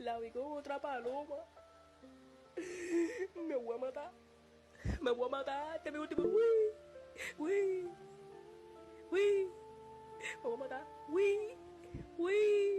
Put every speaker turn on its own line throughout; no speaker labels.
La vi con otra paloma. Me voy a matar. Me voy a matar. Este es mi último. Uy. Uy. Uy. Me voy a matar. Uy. Uy.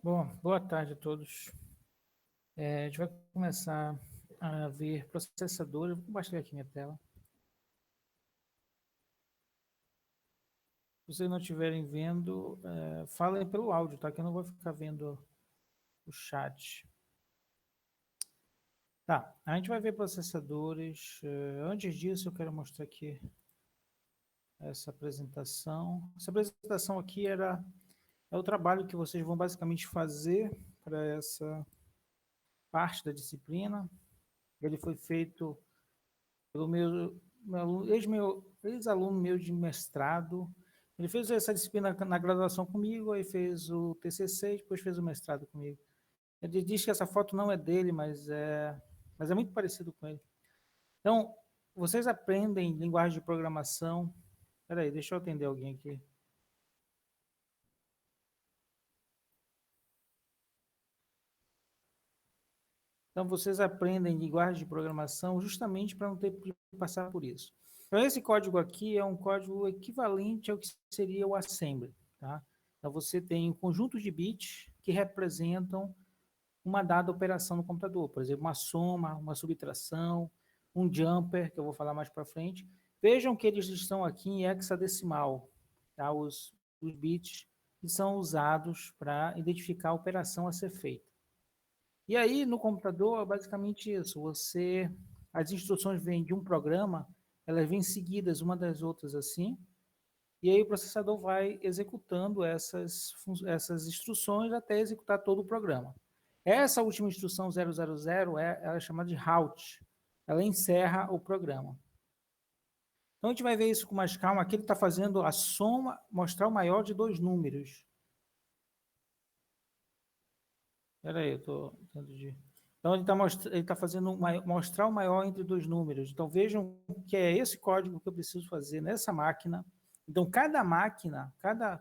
Bom, boa tarde a todos. A gente vai começar a ver processadores. Vou compartilhar aqui minha tela. Se vocês não estiverem vendo, falem pelo áudio, tá? Que eu não vou ficar vendo o chat. Tá, a gente vai ver processadores. Antes disso, eu quero mostrar aqui essa apresentação. Essa apresentação aqui é o trabalho que vocês vão basicamente fazer para essa parte da disciplina. Ele foi feito pelo ex-aluno meu de mestrado. Ele fez essa disciplina na graduação comigo, aí fez o TCC e depois fez o mestrado comigo. Ele diz que essa foto não é dele, mas é muito parecido com ele. Então, vocês aprendem linguagem de programação. Espera aí, deixa eu atender alguém aqui. Então, vocês aprendem linguagem de programação justamente para não ter que passar por isso. Então, esse código aqui é um código equivalente ao que seria o assembly. Tá? Então, você tem um conjunto de bits que representam uma dada operação no computador. Por exemplo, uma soma, uma subtração, um jumper, que eu vou falar mais para frente. Vejam que eles estão aqui em hexadecimal, tá? Os bits que são usados para identificar a operação a ser feita. E aí, no computador, é basicamente isso. As instruções vêm de um programa, elas vêm seguidas uma das outras assim, e aí o processador vai executando essas instruções até executar todo o programa. Essa última instrução 000 ela é chamada de halt. Ela encerra o programa. Então, a gente vai ver isso com mais calma. Aqui ele está fazendo a soma, mostrar o maior de dois números. Espera aí, eu estou tentando de... Então, ele tá fazendo mostrar o maior entre dois números. Então, vejam que é esse código que eu preciso fazer nessa máquina. Então, cada máquina, cada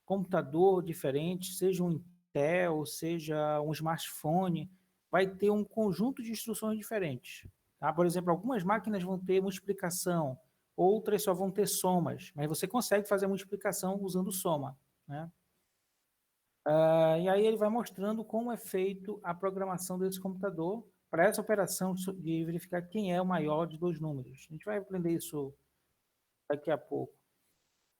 computador diferente, seja um Intel, seja um smartphone, vai ter um conjunto de instruções diferentes. Tá? Por exemplo, algumas máquinas vão ter multiplicação, outras só vão ter somas, mas você consegue fazer a multiplicação usando soma. Né? E aí ele vai mostrando como é feito a programação desse computador para essa operação de verificar quem é o maior de dois números. A gente vai aprender isso daqui a pouco.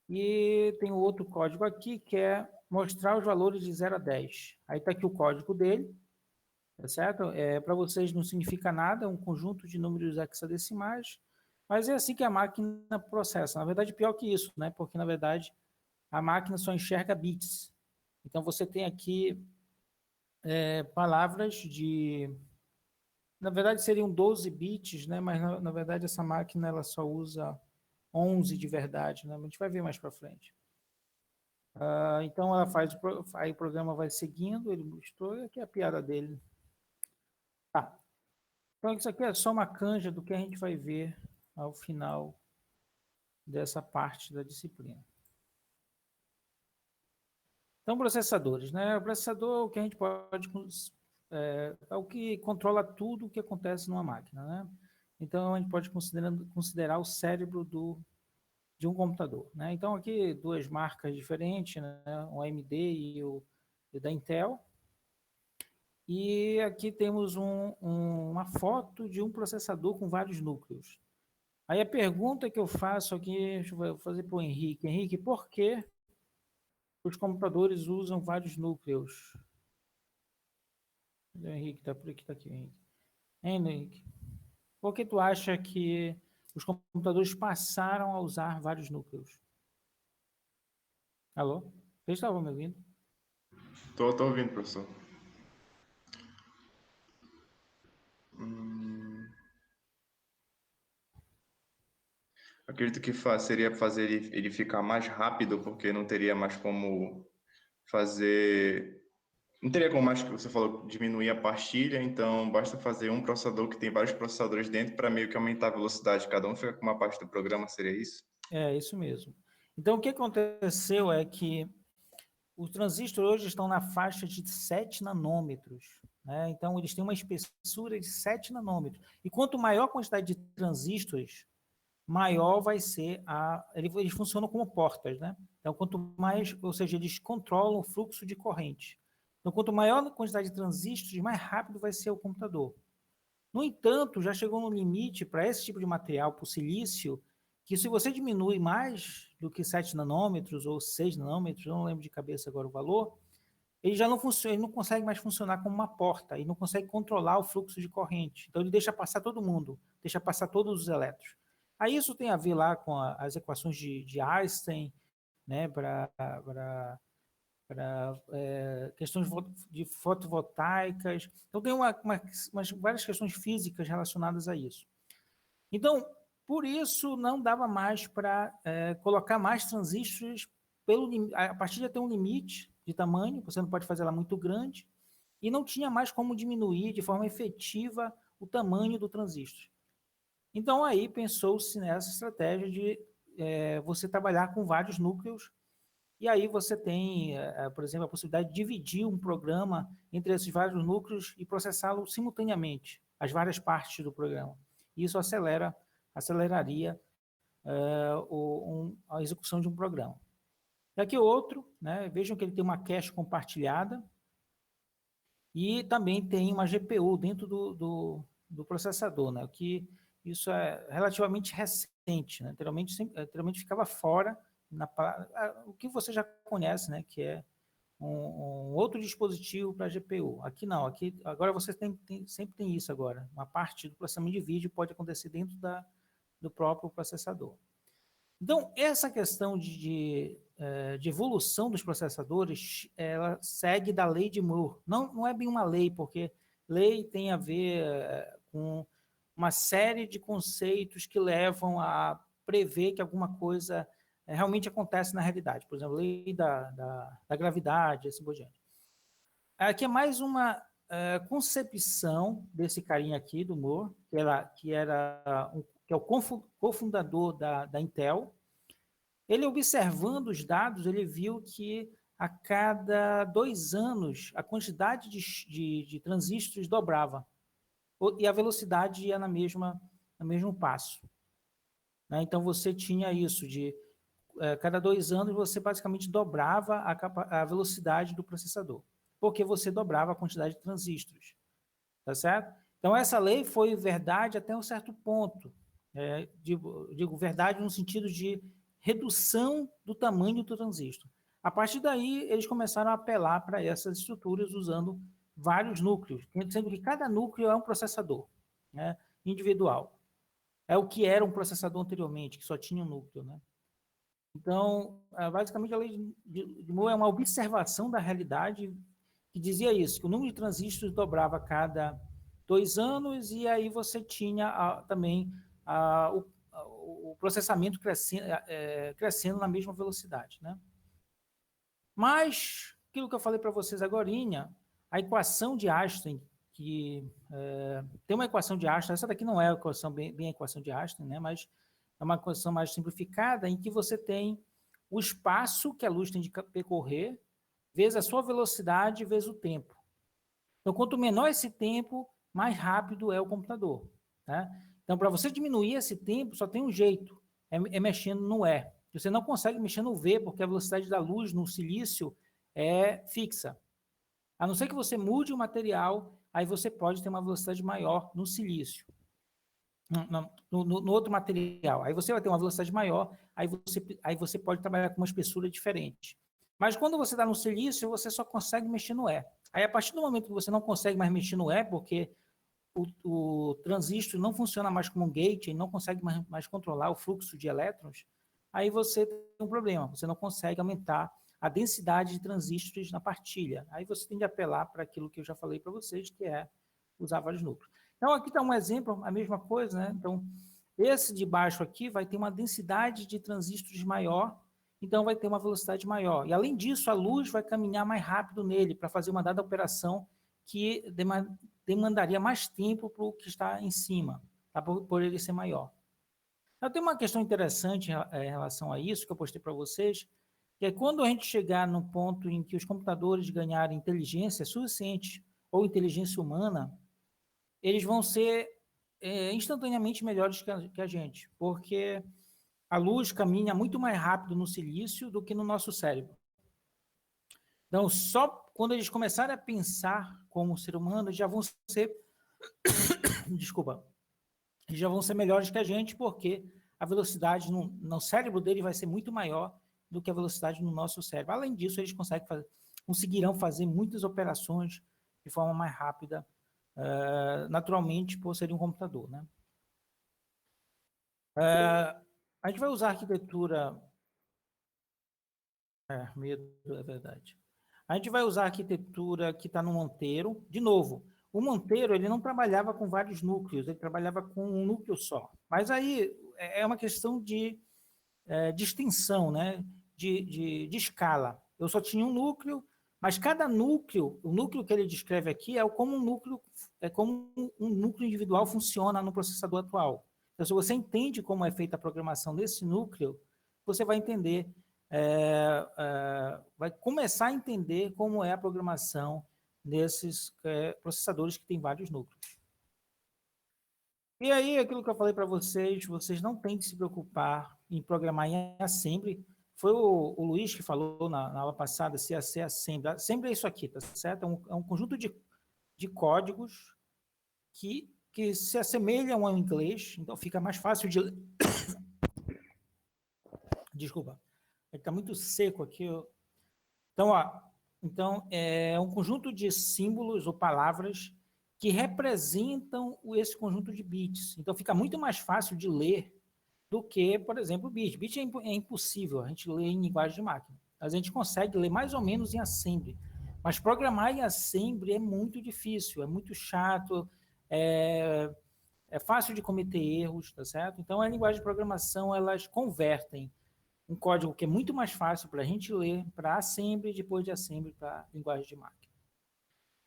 E tem outro código aqui que é mostrar os valores de 0 a 10. Aí está aqui o código dele, tá certo? Para vocês não significa nada, é um conjunto de números hexadecimais, mas é assim que a máquina processa. Na verdade, pior que isso, né? Porque, na verdade, a máquina só enxerga bits. Então, você tem aqui palavras de... Na verdade, seriam 12 bits, né? Mas, na verdade, essa máquina ela só usa 11 de verdade, né? A gente vai ver mais para frente. Então, ela aí o programa vai seguindo, ele mostrou, e aqui é a piada dele. Tá. Então, isso aqui é só uma canja do que a gente vai ver ao final dessa parte da disciplina. Então, processadores, né? O processador, o que a gente pode... é o que controla tudo o que acontece numa máquina, né? Então, a gente pode considerar o cérebro de um computador, né? Então, aqui duas marcas diferentes, né? O AMD e o da Intel. E aqui temos uma foto de um processador com vários núcleos. Aí a pergunta que eu faço aqui, deixa eu fazer para o Henrique. Henrique, por que os computadores usam vários núcleos? O Henrique está por aqui, está aqui, Henrique. Henrique, por que tu acha que os computadores passaram a usar vários núcleos? Alô? Vocês estavam me ouvindo?
Tô ouvindo, professor. Acredito que seria fazer ele ficar mais rápido, porque não teria mais como fazer... Não teria como mais, que você falou, diminuir a pastilha, então basta fazer um processador que tem vários processadores dentro para meio que aumentar a velocidade. Cada um fica com uma parte do programa, seria isso?
É, isso mesmo. Então, o que aconteceu é que os transistores hoje estão na faixa de 7 nanômetros. Né? Então, eles têm uma espessura de 7 nanômetros. E quanto maior a quantidade de transistores, maior vai ser eles funcionam como portas. Né? Então, quanto mais, ou seja, eles controlam o fluxo de corrente. Então, quanto maior a quantidade de transistores, mais rápido vai ser o computador. No entanto, já chegou no limite para esse tipo de material, para o silício, que se você diminui mais do que 7 nanômetros ou 6 nanômetros, eu não lembro de cabeça agora o valor, ele já não funciona, ele não consegue mais funcionar como uma porta, ele não consegue controlar o fluxo de corrente. Então, ele deixa passar todo mundo, deixa passar todos os elétrons. Aí isso tem a ver lá com as equações de Einstein, né, para questões de fotovoltaicas. Então, tem várias questões físicas relacionadas a isso. Então, por isso, não dava mais para colocar mais transistores, a partir de ter um limite de tamanho, você não pode fazer ela muito grande, e não tinha mais como diminuir de forma efetiva o tamanho do transistor. Então, aí pensou-se nessa estratégia de você trabalhar com vários núcleos. E aí você tem, por exemplo, a possibilidade de dividir um programa entre esses vários núcleos e processá-lo simultaneamente, as várias partes do programa. Isso aceleraria a execução de um programa. E aqui outro, né, vejam que ele tem uma cache compartilhada e também tem uma GPU dentro do processador, né, que isso é relativamente recente, né, anteriormente ficava fora o que você já conhece, né, que é um outro dispositivo para GPU. Aqui não, aqui agora você sempre tem isso agora. Uma parte do processamento de vídeo pode acontecer dentro do próprio processador. Então, essa questão de evolução dos processadores, ela segue da lei de Moore. Não é bem uma lei, porque lei tem a ver com uma série de conceitos que levam a prever que alguma coisa realmente acontece na realidade. Por exemplo, a lei da gravidade, assim por diante. Aqui é mais uma concepção desse carinha aqui, do Moore, que é o cofundador da Intel. Ele, observando os dados, ele viu que a cada 2 anos a quantidade de transistores dobrava e a velocidade ia no mesmo passo. Né? Então, você tinha isso de cada 2 anos você basicamente dobrava a velocidade do processador, porque você dobrava a quantidade de transistores, tá certo? Então, essa lei foi verdade até um certo ponto. Digo verdade no sentido de redução do tamanho do transistor. A partir daí, eles começaram a apelar para essas estruturas usando vários núcleos, sendo que cada núcleo é um processador, né, individual. É o que era um processador anteriormente, que só tinha um núcleo, né? Então, basicamente, a lei de Moore é uma observação da realidade que dizia isso, que o número de transistores dobrava a cada 2 anos e aí você tinha também o processamento crescendo na mesma velocidade, né? Mas, aquilo que eu falei para vocês agora, a equação de Einstein, tem uma equação de Einstein, essa daqui não é a equação, bem a equação de Einstein, né? Mas é uma equação mais simplificada, em que você tem o espaço que a luz tem de percorrer, vezes a sua velocidade, vezes o tempo. Então, quanto menor esse tempo, mais rápido é o computador. Tá? Então, para você diminuir esse tempo, só tem um jeito, é mexendo no E. Você não consegue mexer no V, porque a velocidade da luz no silício é fixa. A não ser que você mude o material, aí você pode ter uma velocidade maior no silício. No outro material. Aí você vai ter uma velocidade maior, aí você pode trabalhar com uma espessura diferente. Mas quando você está no silício, você só consegue mexer no E. Aí, a partir do momento que você não consegue mais mexer no E, porque o transistor não funciona mais como um gate, ele não consegue mais controlar o fluxo de elétrons, aí você tem um problema, você não consegue aumentar a densidade de transistores na partilha. Aí você tem de apelar para aquilo que eu já falei para vocês, que é usar vários núcleos. Então, aqui está um exemplo, a mesma coisa, né? Então, esse de baixo aqui vai ter uma densidade de transistores maior, então vai ter uma velocidade maior. E, além disso, a luz vai caminhar mais rápido nele para fazer uma dada operação que demandaria mais tempo para o que está em cima, tá? por ele ser maior. Eu tenho uma questão interessante em relação a isso, que eu postei para vocês, que é quando a gente chegar no ponto em que os computadores ganharem inteligência suficiente ou inteligência humana, eles vão ser instantaneamente melhores que a gente, porque a luz caminha muito mais rápido no silício do que no nosso cérebro. Então, só quando eles começarem a pensar como ser humano, já vão ser, desculpa, eles já vão ser melhores que a gente, porque a velocidade no cérebro dele vai ser muito maior do que a velocidade no nosso cérebro. Além disso, eles conseguirão fazer muitas operações de forma mais rápida, naturalmente, por ser um computador, né? A gente vai usar arquitetura... medo, é verdade. A gente vai usar a arquitetura que está no Monteiro. De novo, o Monteiro ele não trabalhava com vários núcleos, ele trabalhava com um núcleo só. Mas aí é uma questão de extensão, né? de escala. Eu só tinha um núcleo, mas cada núcleo, o núcleo que ele descreve aqui é como um núcleo individual funciona no processador atual. Então, se você entende como é feita a programação desse núcleo, você vai entender, vai começar a entender como é a programação desses processadores que têm vários núcleos. E aí, aquilo que eu falei para vocês, vocês não têm que se preocupar em programar em assembly. Foi o Luiz que falou na aula passada, se ia ser assembly. Assembly é isso aqui, tá certo? É um conjunto de códigos que se assemelham ao inglês, então fica mais fácil de... Desculpa, está muito seco aqui. Então, é um conjunto de símbolos ou palavras que representam esse conjunto de bits. Então, fica muito mais fácil de ler do que, por exemplo, bit. Bit é impossível a gente ler em linguagem de máquina. A gente consegue ler mais ou menos em assembly. Mas programar em assembly é muito difícil, é muito chato, é fácil de cometer erros, tá certo? Então, a linguagem de programação, elas convertem um código que é muito mais fácil para a gente ler para assembly, depois de assembly para linguagem de máquina.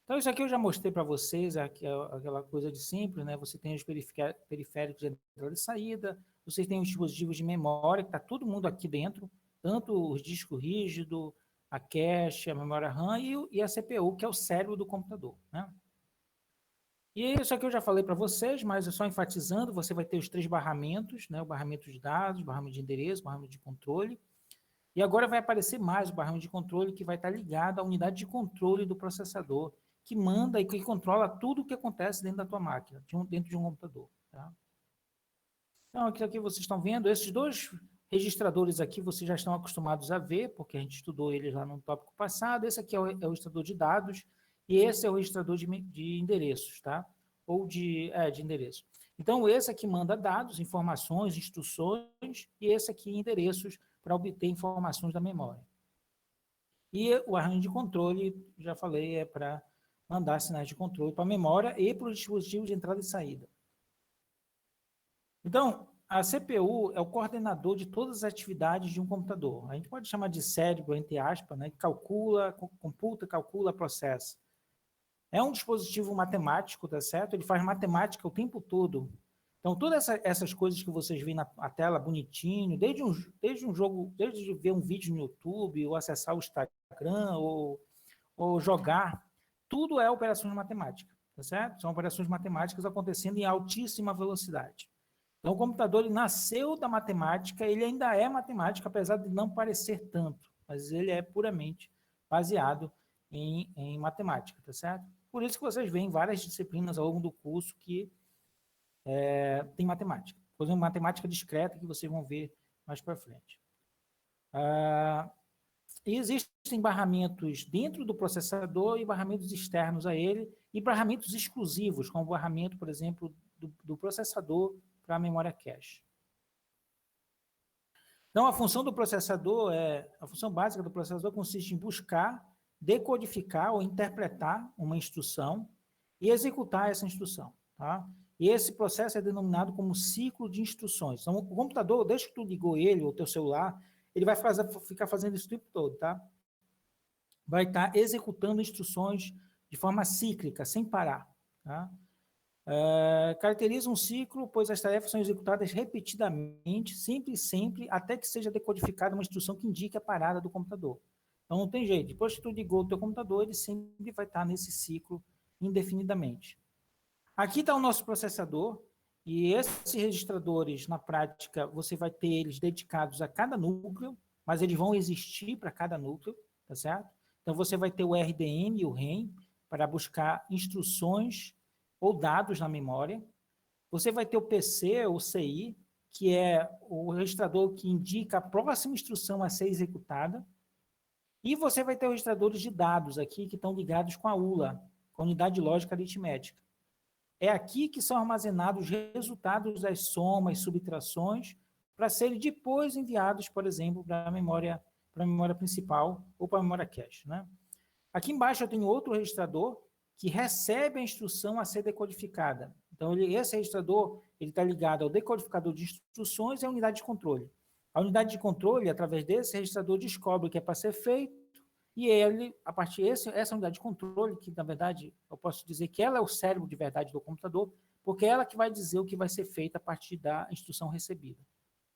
Então, isso aqui eu já mostrei para vocês, aquela coisa de sempre, né? Você tem os periféricos de entrada e saída, você tem os dispositivos de memória, que está todo mundo aqui dentro, tanto os discos rígidos, a cache, a memória RAM e a CPU, que é o cérebro do computador, né? E isso aqui eu já falei para vocês, mas só enfatizando, você vai ter os 3 barramentos, né? O barramento de dados, o barramento de endereço, o barramento de controle. E agora vai aparecer mais o barramento de controle, que vai estar ligado à unidade de controle do processador, que manda e que controla tudo o que acontece dentro da tua máquina, dentro de um computador. Tá? Então, aqui vocês estão vendo, esses 2 registradores aqui vocês já estão acostumados a ver, porque a gente estudou eles lá no tópico passado. Esse aqui é o registrador de dados, e esse é o registrador de endereços, tá? Ou de endereço. Então, esse aqui manda dados, informações, instruções, e esse aqui endereços para obter informações da memória. E o arranjo de controle, já falei, é para mandar sinais de controle para a memória e para o dispositivo de entrada e saída. Então, a CPU é o coordenador de todas as atividades de um computador. A gente pode chamar de cérebro, entre aspas, né? Calcula, computa, calcula, processa. É um dispositivo matemático, tá certo? Ele faz matemática o tempo todo. Então, todas essas coisas que vocês veem na tela bonitinho, desde um jogo, desde ver um vídeo no YouTube, ou acessar o Instagram, ou jogar, tudo é operações matemáticas, tá certo? São operações matemáticas acontecendo em altíssima velocidade. Então, o computador ele nasceu da matemática, ele ainda é matemática, apesar de não parecer tanto, mas ele é puramente baseado em matemática, tá certo? Por isso que vocês veem várias disciplinas ao longo do curso que tem matemática. Por exemplo, matemática discreta, que vocês vão ver mais para frente. E existem barramentos dentro do processador e barramentos externos a ele, e barramentos exclusivos, como o barramento, por exemplo, do processador para a memória cache. Então, a função do processador, a função básica do processador consiste em buscar, decodificar ou interpretar uma instrução e executar essa instrução, tá? E esse processo é denominado como ciclo de instruções. Então, o computador, desde que tu ligou ele, ou o teu celular, ele vai ficar fazendo isso o tempo todo, tá? Vai estar executando instruções de forma cíclica, sem parar, tá? Caracteriza um ciclo, pois as tarefas são executadas repetidamente, sempre, até que seja decodificada uma instrução que indique a parada do computador. Então, não tem jeito. Depois que tu ligou o teu computador, ele sempre vai estar nesse ciclo indefinidamente. Aqui está o nosso processador, e esses registradores, na prática, você vai ter eles dedicados a cada núcleo, mas eles vão existir para cada núcleo, tá certo? Então, você vai ter o RDM e o REM para buscar instruções ou dados na memória. Você vai ter o PC, ou CI, que é o registrador que indica a próxima instrução a ser executada. E você vai ter os registradores de dados aqui, que estão ligados com a ULA, com a Unidade Lógica Aritmética. É aqui que são armazenados os resultados das somas, subtrações, para serem depois enviados, por exemplo, para a memória principal ou para a memória cache, né? Aqui embaixo eu tenho outro registrador que recebe a instrução a ser decodificada. Então, esse registrador está ligado ao decodificador de instruções e à unidade de controle. A unidade de controle, através desse registrador, descobre o que é para ser feito, e ele, a partir dessa unidade de controle, que na verdade eu posso dizer que ela é o cérebro de verdade do computador, porque é ela que vai dizer o que vai ser feito a partir da instrução recebida.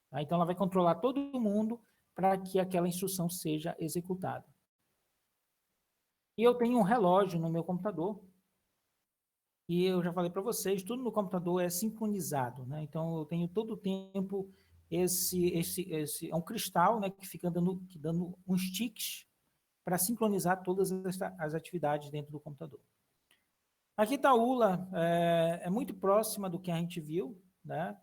Tá? Então, ela vai controlar todo mundo para que aquela instrução seja executada. E eu tenho um relógio no meu computador, e eu já falei para vocês, tudo no computador é sincronizado, né? Então, eu tenho todo o tempo é um cristal, né, que fica dando uns tiques para sincronizar todas as atividades dentro do computador. Aqui está a ULA, é muito próxima do que a gente viu, né?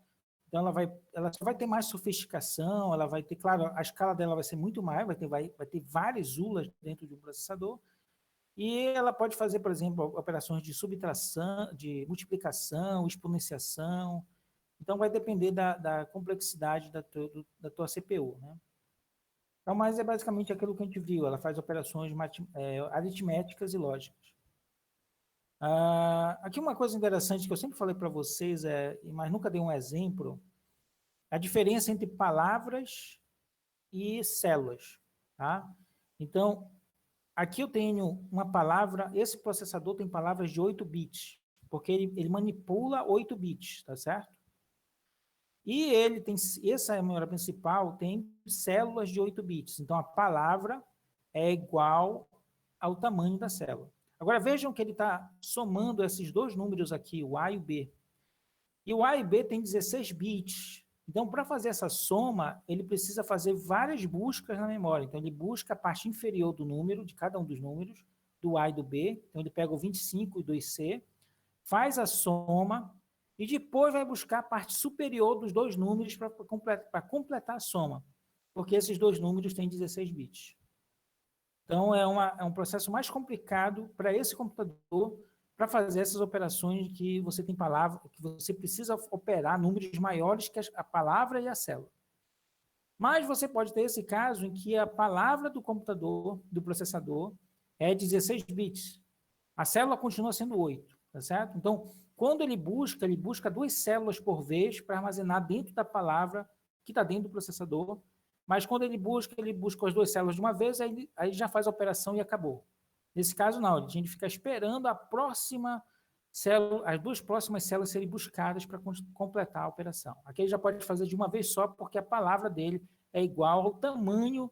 Então, ela só vai ter mais sofisticação, ela vai ter, claro, a escala dela vai ser muito maior, vai ter várias ULAs dentro de um processador, e ela pode fazer, por exemplo, operações de subtração, de multiplicação, exponenciação. Então, vai depender da complexidade da tua CPU, né? Então, mas é basicamente aquilo que a gente viu, ela faz operações aritméticas e lógicas. Aqui uma coisa interessante que eu sempre falei para vocês, mas nunca dei um exemplo, a diferença entre palavras e células. Tá? Então, aqui eu tenho uma palavra, esse processador tem palavras de 8 bits, porque ele manipula 8 bits, tá certo? E ele tem, essa memória principal tem células de 8 bits. Então, a palavra é igual ao tamanho da célula. Agora, vejam que ele está somando esses dois números aqui, o A e o B. E o A e o B tem 16 bits. Então, para fazer essa soma, ele precisa fazer várias buscas na memória. Então, ele busca a parte inferior do número, de cada um dos números, do A e do B. Então, ele pega o 25 e 2C, faz a soma, e depois vai buscar a parte superior dos dois números para completar a soma, porque esses dois números têm 16 bits. Então, é um processo mais complicado para esse computador, para fazer essas operações que você tem palavra, que você precisa operar números maiores que a palavra e a célula. Mas você pode ter esse caso em que a palavra do computador, do processador, é 16 bits. A célula continua sendo 8, tá certo? Então, quando ele busca 2 células por vez para armazenar dentro da palavra que está dentro do processador, mas quando ele busca as 2 células de uma vez, aí já faz a operação e acabou. Nesse caso, não, ele tinha que ficar esperando a próxima célula, as 2 próximas células serem buscadas para completar a operação. Aqui ele já pode fazer de uma vez só, porque a palavra dele é igual ao tamanho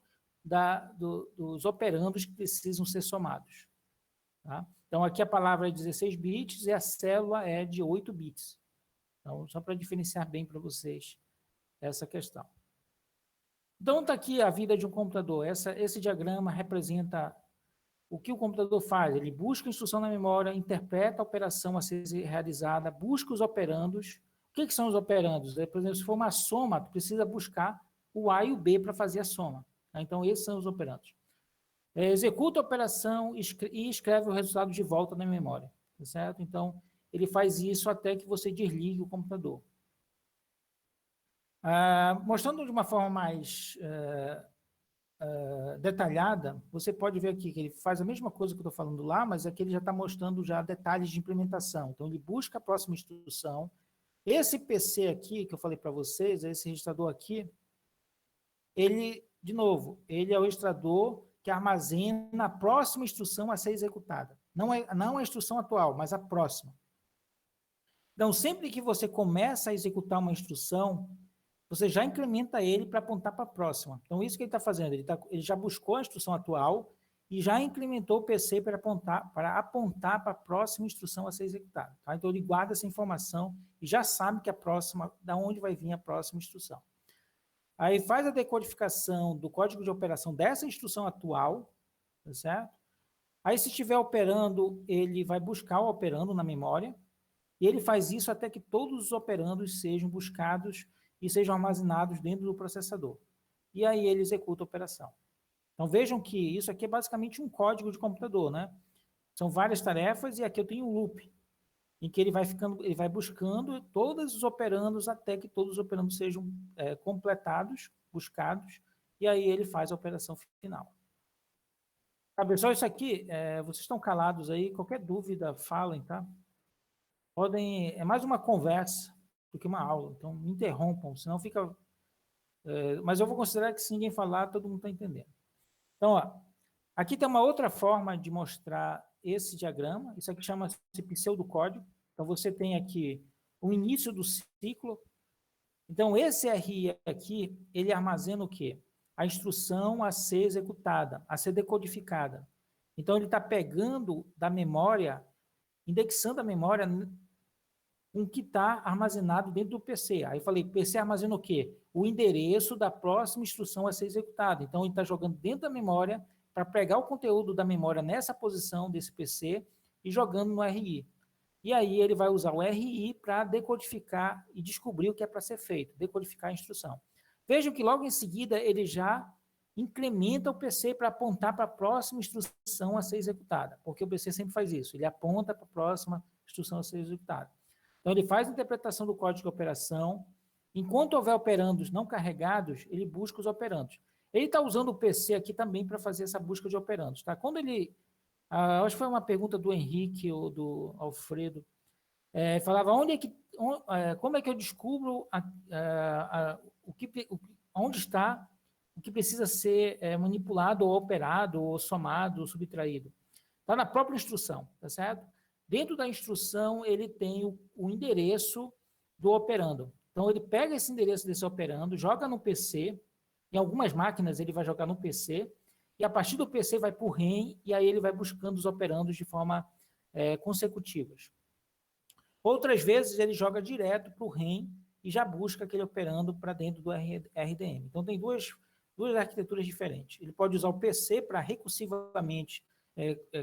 dos operandos que precisam ser somados. Tá? Então, aqui a palavra é 16 bits e a célula é de 8 bits. Então, só para diferenciar bem para vocês essa questão. Então, está aqui a vida de um computador. Esse diagrama representa o que o computador faz. Ele busca a instrução na memória, interpreta a operação a ser realizada, busca os operandos. O que são os operandos? Por exemplo, se for uma soma, tu precisa buscar o A e o B para fazer a soma. Então, esses são os operandos. Executa a operação e escreve o resultado de volta na memória, tá certo? Então, ele faz isso até que você desligue o computador. Mostrando de uma forma mais detalhada, você pode ver aqui que ele faz a mesma coisa que eu estou falando lá, mas aqui ele já está mostrando já detalhes de implementação. Então, ele busca a próxima instrução. Esse PC aqui, que eu falei para vocês, esse registrador aqui, ele, de novo, ele é o registrador que armazena a próxima instrução a ser executada. Não a instrução atual, mas a próxima. Então, sempre que você começa a executar uma instrução, você já incrementa ele para apontar para a próxima. Então, isso que ele está fazendo, ele já buscou a instrução atual e já incrementou o PC para apontar para a próxima instrução a ser executada. Tá? Então, ele guarda essa informação e já sabe que da onde vai vir a próxima instrução. Aí faz a decodificação do código de operação dessa instrução atual, tá certo? Aí, se estiver operando, ele vai buscar o operando na memória, e ele faz isso até que todos os operandos sejam buscados e sejam armazenados dentro do processador. E aí ele executa a operação. Então, vejam que isso aqui é basicamente um código de computador, né? São várias tarefas e aqui eu tenho um loop, em que ele vai buscando todos os operandos até que todos os operandos sejam completados, buscados, e aí ele faz a operação final. Tá, pessoal, isso aqui, vocês estão calados aí, qualquer dúvida, falem, tá? É mais uma conversa do que uma aula, então me interrompam, senão fica... mas eu vou considerar que se ninguém falar, todo mundo está entendendo. Então, ó, aqui tem uma outra forma de mostrar esse diagrama, isso aqui chama-se pseudocódigo. Então, você tem aqui o início do ciclo. Então, esse RI aqui, ele armazena o quê? A instrução a ser executada, a ser decodificada. Então, ele está pegando da memória, indexando a memória com o que está armazenado dentro do PC. Aí eu falei, PC armazena o quê? O endereço da próxima instrução a ser executada. Então, ele está jogando dentro da memória para pegar o conteúdo da memória nessa posição desse PC e jogando no RI. E aí ele vai usar o RI para decodificar e descobrir o que é para ser feito, decodificar a instrução. Vejam que logo em seguida ele já incrementa o PC para apontar para a próxima instrução a ser executada, porque o PC sempre faz isso, ele aponta para a próxima instrução a ser executada. Então, ele faz a interpretação do código de operação. Enquanto houver operandos não carregados, ele busca os operandos. Ele está usando o PC aqui também para fazer essa busca de operandos. Tá? Quando ele... acho que foi uma pergunta do Henrique ou do Alfredo. Falava, como é que eu descubro onde está o que precisa ser manipulado ou operado ou somado ou subtraído? Está na própria instrução, tá certo? Dentro da instrução, ele tem o endereço do operando. Então, ele pega esse endereço desse operando, joga no PC, em algumas máquinas ele vai jogar no PC, e a partir do PC vai para o REM, e aí ele vai buscando os operandos de forma consecutivas. Outras vezes, ele joga direto para o REM e já busca aquele operando para dentro do RDM. Então, tem duas arquiteturas diferentes. Ele pode usar o PC para recursivamente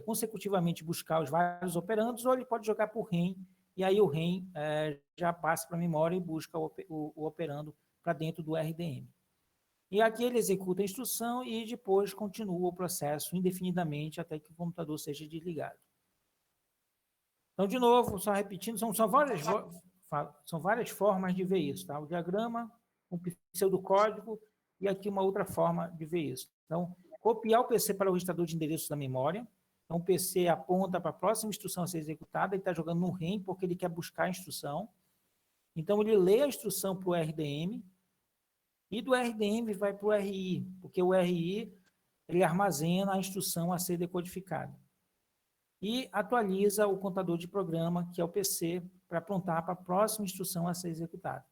consecutivamente buscar os vários operandos, ou ele pode jogar por REM, e aí o REM já passa para a memória e busca o operando para dentro do RDM. E aqui ele executa a instrução e depois continua o processo indefinidamente até que o computador seja desligado. Então, de novo, só repetindo, são várias formas de ver isso. Tá? O diagrama, um pseudocódigo e aqui uma outra forma de ver isso. Então, copiar o PC para o registrador de endereços da memória. Então, o PC aponta para a próxima instrução a ser executada e está jogando no REM porque ele quer buscar a instrução. Então, ele lê a instrução para o RDM e do RDM vai para o RI, porque o RI ele armazena a instrução a ser decodificada. E atualiza o contador de programa, que é o PC, para apontar para a próxima instrução a ser executada.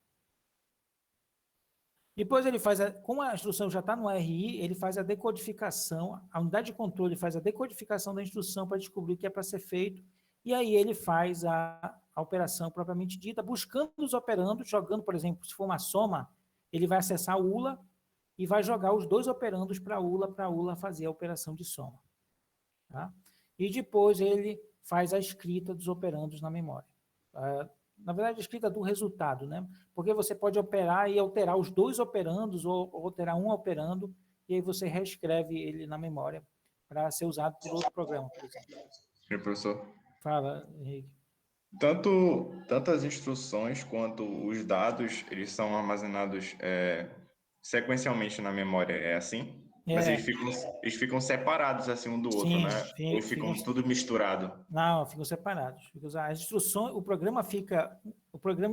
Depois ele faz, como a instrução já está no RI, ele faz a decodificação, a unidade de controle faz a decodificação da instrução para descobrir o que é para ser feito, e aí ele faz a operação propriamente dita, buscando os operandos, jogando, por exemplo, se for uma soma, ele vai acessar a ULA e vai jogar os dois operandos para a ULA fazer a operação de soma. Tá? E depois ele faz a escrita dos operandos na memória. Na verdade, a escrita do resultado, né? Porque você pode operar e alterar os dois operandos ou alterar um operando e aí você reescreve ele na memória para ser usado por outro programa, por exemplo.
Sim, professor.
Fala, Henrique.
Tanto as instruções quanto os dados, eles são armazenados sequencialmente na memória, é assim? Mas eles ficam separados assim um do outro, né? Ou ficam tudo misturado?
Não, ficam separados. As instruções, o programa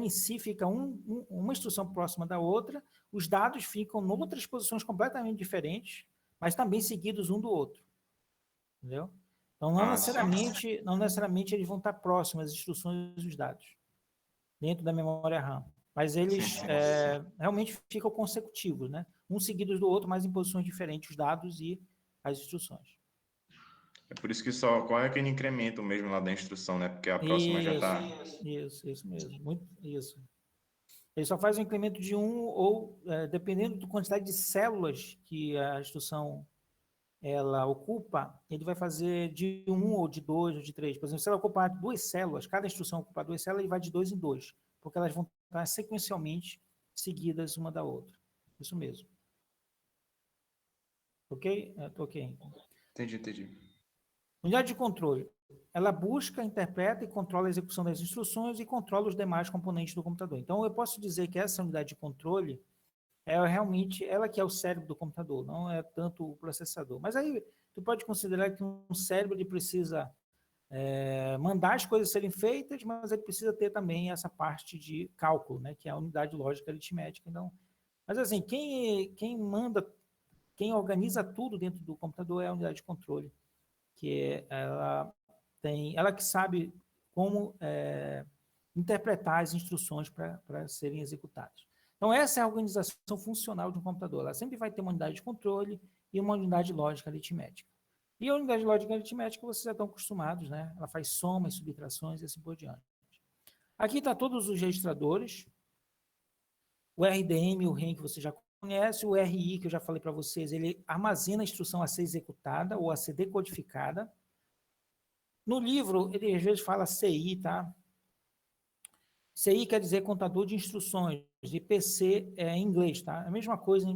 em si fica uma instrução próxima da outra, os dados ficam em outras posições completamente diferentes, mas também seguidos um do outro. Entendeu? Então, não necessariamente eles vão estar próximos, as instruções e os dados, dentro da memória RAM. Mas eles realmente ficam consecutivos, né? Um seguidos do outro, mas em posições diferentes, os dados e as instruções.
É por isso que só ocorre aquele incremento mesmo lá da instrução, né? Porque a próxima já está...
Isso mesmo. Isso. Ele só faz um incremento de um ou, dependendo da quantidade de células que a instrução ela ocupa, ele vai fazer de 1 ou de 2 ou de 3. Por exemplo, se ela ocupar 2 células, cada instrução ocupar 2 células, ele vai de 2 em 2, porque elas vão estar sequencialmente seguidas uma da outra. Isso mesmo. Ok? Ok.
Entendi.
Unidade de controle. Ela busca, interpreta e controla a execução das instruções e controla os demais componentes do computador. Então, eu posso dizer que essa unidade de controle é realmente ela que é o cérebro do computador, não é tanto o processador. Mas aí, tu pode considerar que um cérebro ele precisa mandar as coisas serem feitas, mas ele precisa ter também essa parte de cálculo, né, que é a unidade lógica aritmética. Então, mas assim, quem manda, quem organiza tudo dentro do computador é a unidade de controle, que ela que sabe como interpretar as instruções para serem executadas. Então, essa é a organização funcional de um computador. Ela sempre vai ter uma unidade de controle e uma unidade lógica aritmética. E a unidade lógica aritmética, vocês já estão acostumados, né? Ela faz somas, subtrações e assim por diante. Aqui está todos os registradores. O RDM, o REM, que você já conhece. O RI, que eu já falei para vocês, ele armazena a instrução a ser executada ou a ser decodificada. No livro, ele às vezes fala CI, tá? CI quer dizer contador de instruções, e PC é em inglês, tá? A mesma coisa,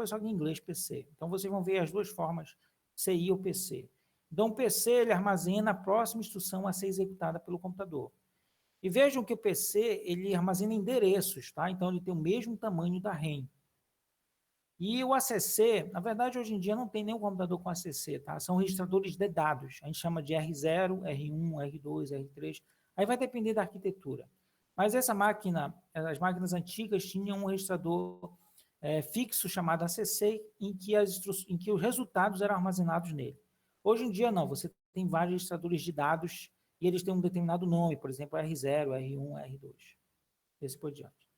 só que em inglês, PC. Então, vocês vão ver as duas formas, CI ou PC. Então, o PC, ele armazena a próxima instrução a ser executada pelo computador. E vejam que o PC, ele armazena endereços, tá? Então, ele tem o mesmo tamanho da RAM. E o ACC, na verdade, hoje em dia não tem nenhum computador com ACC, tá? São registradores de dados. A gente chama de R0, R1, R2, R3. Aí vai depender da arquitetura. Mas essa máquina, as máquinas antigas tinham um registrador fixo chamado ACC, em que os resultados eram armazenados nele. Hoje em dia, não. Você tem vários registradores de dados e eles têm um determinado nome, por exemplo, R0, R1, R2. Esse por diante.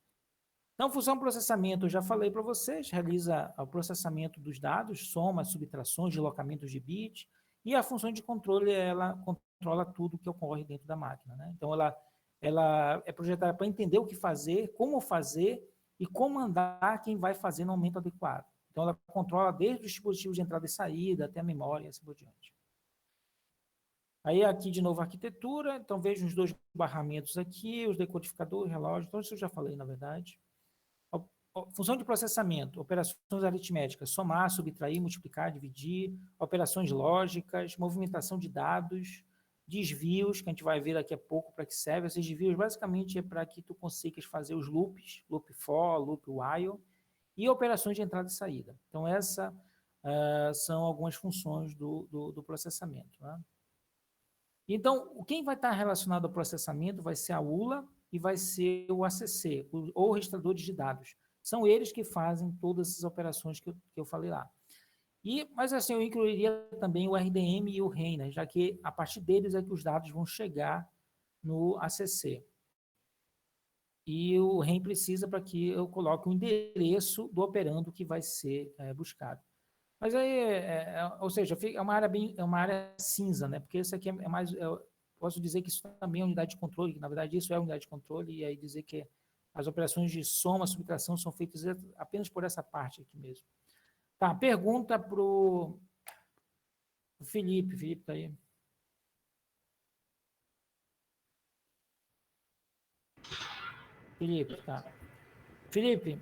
Então, função processamento, eu já falei para vocês, realiza o processamento dos dados, soma, subtrações, deslocamentos de bits, e a função de controle, ela controla tudo que ocorre dentro da máquina, né? Então, ela é projetada para entender o que fazer, como fazer e comandar quem vai fazer no momento adequado. Então, ela controla desde os dispositivos de entrada e saída até a memória e assim por diante. Aí, aqui, de novo, a arquitetura. Então, vejam os dois barramentos aqui, os decodificadores, relógio, então isso eu já falei, na verdade. Função de processamento, operações aritméticas, somar, subtrair, multiplicar, dividir, operações lógicas, movimentação de dados, desvios, que a gente vai ver daqui a pouco para que serve. Esses desvios basicamente é para que tu consigas fazer os loops, loop for, loop while, e operações de entrada e saída. Então, essas são algumas funções do processamento, né? Então, quem vai estar relacionado ao processamento vai ser a ULA e vai ser o ACC, ou registradores de dados. São eles que fazem todas as operações que eu falei lá. Mas assim, eu incluiria também o RDM e o REM, né, já que a partir deles é que os dados vão chegar no ACC. E o REM precisa para que eu coloque o endereço do operando que vai ser buscado. Mas aí, ou seja, é uma área cinza, né? Porque isso aqui é mais, posso dizer que isso também é unidade de controle, que na verdade isso é unidade de controle, e aí dizer que as operações de soma, subtração são feitas apenas por essa parte aqui mesmo. Tá, pergunta para o Felipe. Felipe está aí. Felipe, tá. Felipe,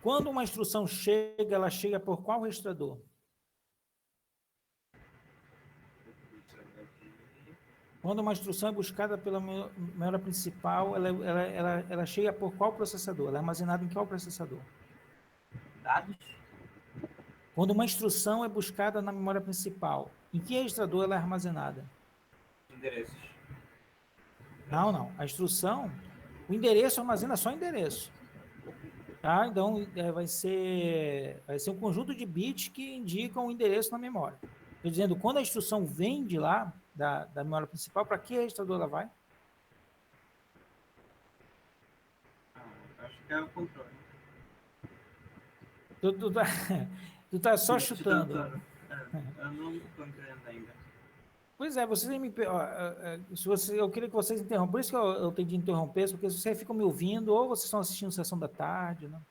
quando uma instrução chega, ela chega por qual registrador? Quando uma instrução é buscada pela memória principal, ela chega por qual processador? Ela é armazenada em qual processador?
Dados.
Quando uma instrução é buscada na memória principal, em que registrador ela é armazenada?
Endereços.
Não. A instrução, o endereço armazena só endereço. Tá? Então, vai ser um conjunto de bits que indicam o endereço na memória. Estou dizendo, quando a instrução vem de lá, da memória principal, para que registrador ela vai?
Acho que é o controle.
Tu tá só chutando.
Eu não estou entendendo ainda.
Pois é, vocês me... eu queria que vocês interrompam. Por isso que eu tenho de interromper, porque vocês ficam me ouvindo, ou vocês estão assistindo Sessão da Tarde, né?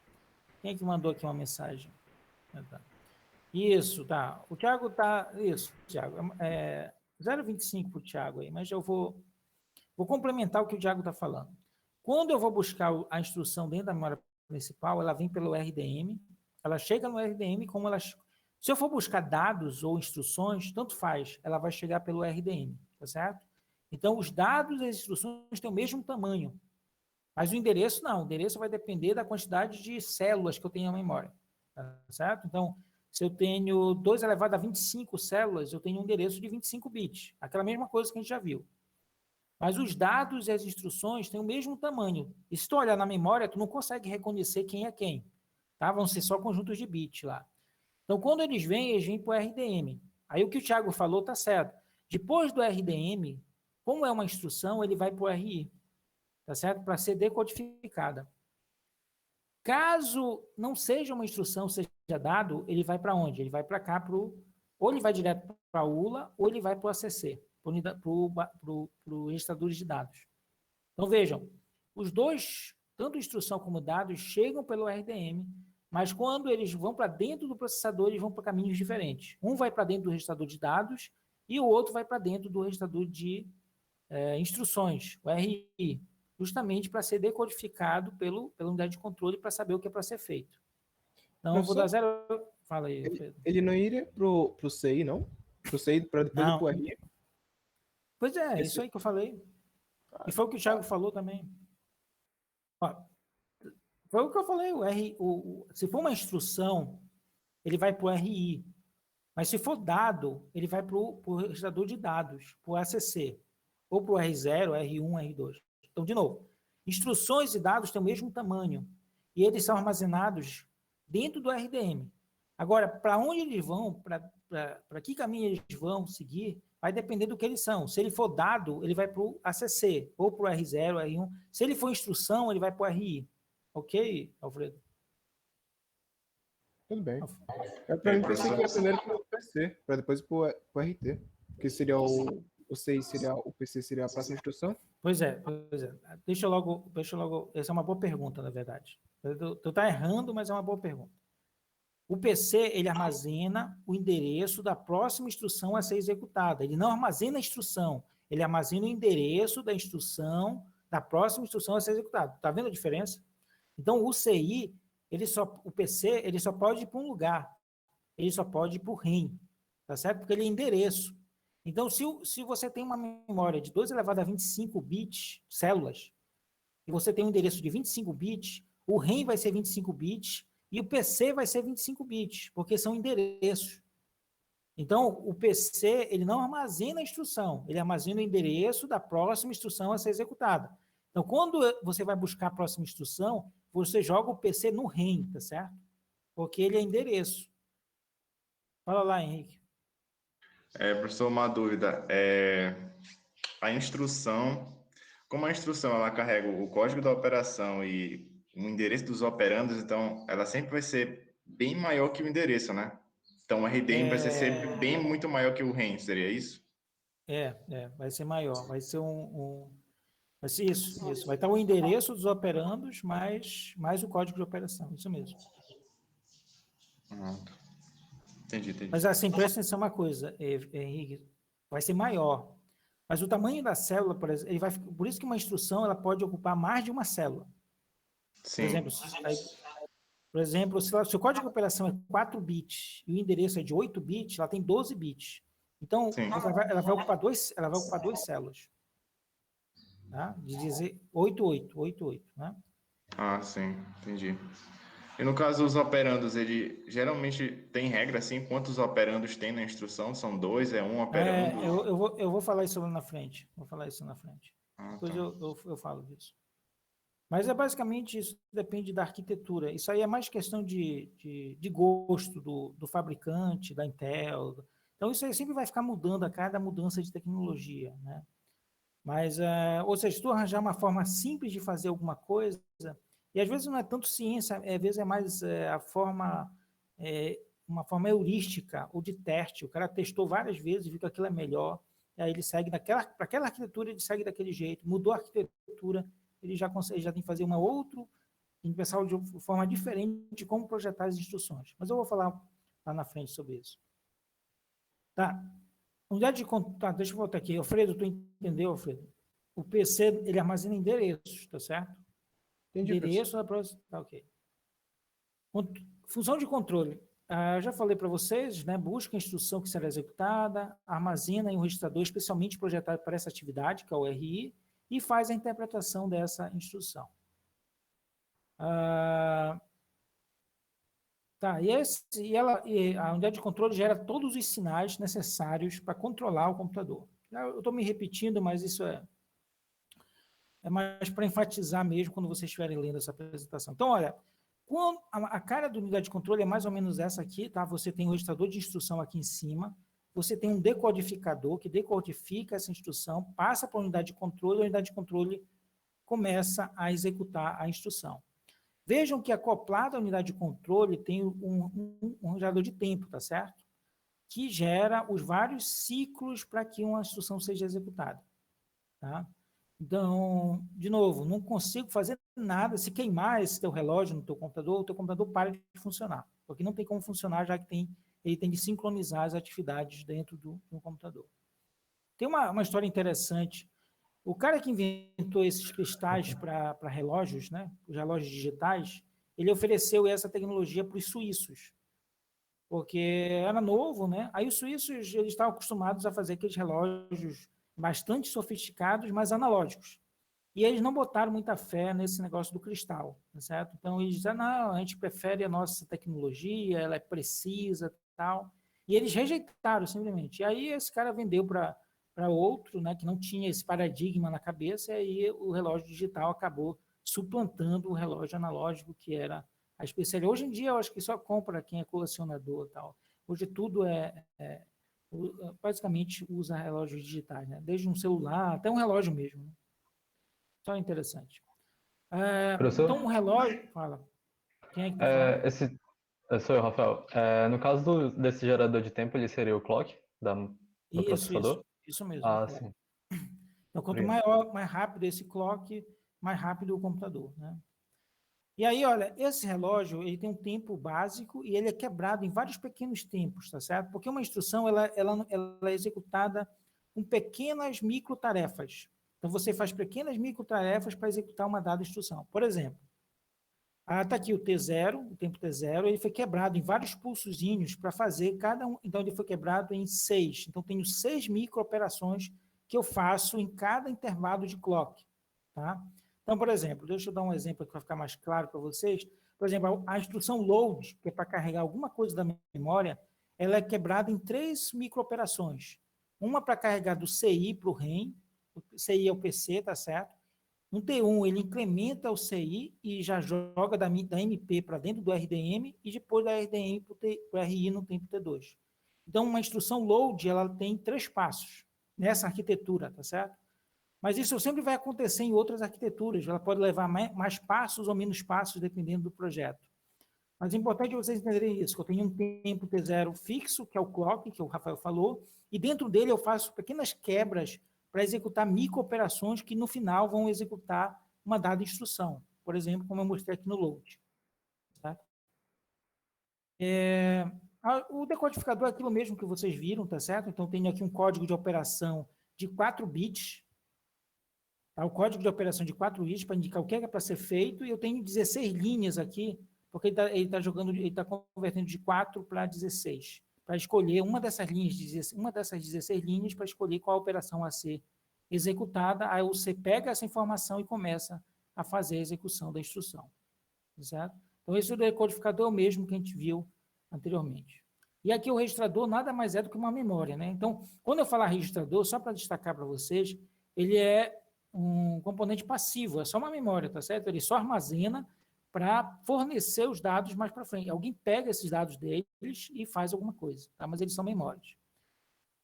Quem é que mandou aqui uma mensagem? Tá. Isso, tá. O Thiago tá... Isso, Thiago. 0,25 para o Thiago aí, mas eu vou complementar o que o Thiago está falando. Quando eu vou buscar a instrução dentro da memória principal, ela vem pelo RDM, ela chega no RDM como ela... Se eu for buscar dados ou instruções, tanto faz, ela vai chegar pelo RDM, tá certo? Então, os dados e as instruções têm o mesmo tamanho, mas o endereço não. O endereço vai depender da quantidade de células que eu tenho na memória, tá certo? Então, se eu tenho 2 elevado a 25 células, eu tenho um endereço de 25 bits, aquela mesma coisa que a gente já viu. Mas os dados e as instruções têm o mesmo tamanho. E se tu olhar na memória, tu não consegue reconhecer quem é quem, tá? Vão ser só conjuntos de bits lá. Então, quando eles vêm para o RDM. Aí o que o Thiago falou está certo. Depois do RDM, como é uma instrução, ele vai para o RI, tá certo? Para ser decodificada. Caso não seja uma instrução, seja dado, ele vai para onde? Ele vai para cá, ou ele vai direto para a ULA, ou ele vai para o ACC, para o registrador de dados. Então, vejam, os dois, tanto instrução como dados, chegam pelo RDM, mas quando eles vão para dentro do processador, eles vão para caminhos diferentes. Um vai para dentro do registrador de dados e o outro vai para dentro do registrador de instruções, o RI, justamente para ser decodificado pela unidade de controle para saber o que é para ser feito. Então, eu vou dar 0... Fala aí, Pedro.
Ele não iria para o CI, não? Para o CI, para depois ir para o RI?
Pois é, isso aí que eu falei. E foi o que o Thiago falou também. Ó, foi o que eu falei, se for uma instrução, ele vai para o RI. Mas se for dado, ele vai para o registrador de dados, para o ACC. Ou para o R0, R1, R2. Então, de novo, instruções e dados têm o mesmo tamanho. E eles são armazenados dentro do RDM. Agora, para onde eles vão, para que caminho eles vão seguir, vai depender do que eles são. Se ele for dado, ele vai para o ACC, ou para o R0, R1. Se ele for instrução, ele vai para o RI. Ok, Alfredo?
Tudo bem. Para mim, pensei que era primeiro para o PC, para depois para o RT. Que seria o CI, o PC seria a próxima instrução?
Pois é. Deixa eu logo... Essa é uma boa pergunta, na verdade. Tu está errando, mas é uma boa pergunta. O PC, ele armazena o endereço da próxima instrução a ser executada. Ele não armazena a instrução, ele armazena o endereço da instrução, da próxima instrução a ser executada. Está vendo a diferença? Então, o CI, o PC, ele só pode ir para um lugar. Ele só pode ir para o REM, tá certo? Porque ele é endereço. Então, se você tem uma memória de 2 elevado a 25 bits, células, e você tem um endereço de 25 bits, o REM vai ser 25 bits e o PC vai ser 25 bits, porque são endereços. Então, o PC, ele não armazena a instrução, ele armazena o endereço da próxima instrução a ser executada. Então, quando você vai buscar a próxima instrução, você joga o PC no REM, tá certo? Porque ele é endereço. Fala lá, Henrique.
Professor, uma dúvida. A instrução, como a instrução ela carrega o código da operação e o endereço dos operandos, então ela sempre vai ser bem maior que o endereço, né? Então o RDM vai ser sempre muito maior que o REM, seria isso?
Vai ser maior, vai ser vai ser isso. Vai estar o endereço dos operandos mais o código de operação, isso mesmo.
Entendi.
Mas assim, presta atenção uma coisa, Henrique, vai ser maior. Mas o tamanho da célula, por exemplo, por isso que uma instrução ela pode ocupar mais de uma célula.
Sim.
Por exemplo, se o código de operação é 4 bits e o endereço é de 8 bits, ela tem 12 bits. Então, ela vai ocupar duas células. Tá? De dizer 88, né?
Ah, sim, entendi. E no caso dos operandos, ele geralmente tem regra, assim, quantos operandos tem na instrução? São 2, é um operando?
Eu vou falar isso lá na frente. Depois
tá.
eu falo disso. Mas basicamente isso depende da arquitetura. Isso aí é mais questão de gosto do fabricante, da Intel. Então isso aí sempre vai ficar mudando a cada mudança de tecnologia, né? Mas, ou seja, se tu arranjar uma forma simples de fazer alguma coisa, e às vezes não é tanto ciência, às vezes é mais uma forma heurística ou de teste. O cara testou várias vezes e viu que aquilo é melhor, e aí ele segue para aquela arquitetura, ele segue daquele jeito, mudou a arquitetura, ele já tem que fazer uma outra Tem que pensar de forma diferente de como projetar as instruções. Mas eu vou falar lá na frente sobre isso. Tá. Unidade de controle. Tá, deixa eu voltar aqui. Alfredo, tu entendeu, Alfredo? O PC, ele armazena endereços, tá certo?
Entendi,
Endereço da próxima. Tá, ok. Função de controle. Eu já falei para vocês, né? Busca a instrução que será executada, armazena em um registrador especialmente projetado para essa atividade, que é o RI, e faz a interpretação dessa instrução. Tá, e a unidade de controle gera todos os sinais necessários para controlar o computador. Eu estou me repetindo, mas isso é mais para enfatizar mesmo quando vocês estiverem lendo essa apresentação. Então, olha, a cara da unidade de controle é mais ou menos essa aqui, tá? Você tem um registrador de instrução aqui em cima, você tem um decodificador que decodifica essa instrução, passa para a unidade de controle, e a unidade de controle começa a executar a instrução. Vejam que acoplado à unidade de controle tem um gerador de tempo, tá certo? Que gera os vários ciclos para que uma instrução seja executada, tá? Então, de novo, não consigo fazer nada. Se queimar esse teu relógio no teu computador, o teu computador para de funcionar, porque não tem como funcionar, já que ele tem que sincronizar as atividades dentro do computador. Tem uma história interessante. O cara que inventou esses cristais para relógios, né, os relógios digitais, ele ofereceu essa tecnologia para os suíços, porque era novo, né? Aí os suíços eles estavam acostumados a fazer aqueles relógios bastante sofisticados, mas analógicos. E eles não botaram muita fé nesse negócio do cristal, tá certo? Então eles disseram, não, a gente prefere a nossa tecnologia, ela é precisa, tal. E eles rejeitaram simplesmente. E aí esse cara vendeu para outro, né, que não tinha esse paradigma na cabeça, e aí o relógio digital acabou suplantando o relógio analógico, que era a especialidade. Hoje em dia, eu acho que só compra quem é colecionador e tal. Hoje tudo basicamente usa relógios digitais, né? Desde um celular até um relógio mesmo. Né? Só interessante.
Professor,
Então, um relógio... Fala. Quem é que tá falando?
sou eu, Rafael. No caso desse gerador de tempo, ele seria o clock do processador?
Isso mesmo.
Ah, sim.
Então, quanto
Obrigado.
mais rápido esse clock, mais rápido o computador, né? E aí, olha, esse relógio, ele tem um tempo básico e ele é quebrado em vários pequenos tempos, tá certo? Porque uma instrução, ela é executada com pequenas microtarefas. Então, você faz pequenas microtarefas para executar uma dada instrução. Por exemplo, está aqui o T0, o tempo T0, ele foi quebrado em vários pulsozinhos para fazer cada um. Então, ele foi quebrado em 6. Então, tenho 6 micro-operações que eu faço em cada intervalo de clock, tá? Então, por exemplo, deixa eu dar um exemplo aqui para ficar mais claro para vocês. Por exemplo, a instrução load, que é para carregar alguma coisa da memória, ela é quebrada em 3 micro-operações. Uma para carregar do CI para o REM, o CI é o PC, tá certo? No T1, ele incrementa o CI e já joga da MP para dentro do RDM e depois da RDM para o RI no tempo T2. Então, uma instrução load, ela tem 3 passos nessa arquitetura, tá certo? Mas isso sempre vai acontecer em outras arquiteturas. Ela pode levar mais passos ou menos passos, dependendo do projeto. Mas é importante vocês entenderem isso, que eu tenho um tempo T0 fixo, que é o clock, que o Rafael falou, e dentro dele eu faço pequenas quebras para executar micro-operações que, no final, vão executar uma dada instrução. Por exemplo, como eu mostrei aqui no load. Tá? O decodificador é aquilo mesmo que vocês viram, tá certo? Então, tenho aqui um código de operação de 4 bits, tá? O código de operação de 4 bits para indicar o que é para ser feito, e eu tenho 16 linhas aqui, porque ele está convertendo de 4 para 16, para escolher uma dessas 16 linhas para escolher qual a operação a ser executada. Aí você pega essa informação e começa a fazer a execução da instrução, certo? Então, esse decodificador é o mesmo que a gente viu anteriormente. E aqui o registrador nada mais é do que uma memória, né? Então, quando eu falar registrador, só para destacar para vocês, ele é um componente passivo, é só uma memória, tá certo? Ele só armazena para fornecer os dados mais para frente. Alguém pega esses dados deles e faz alguma coisa, tá? Mas eles são memórias.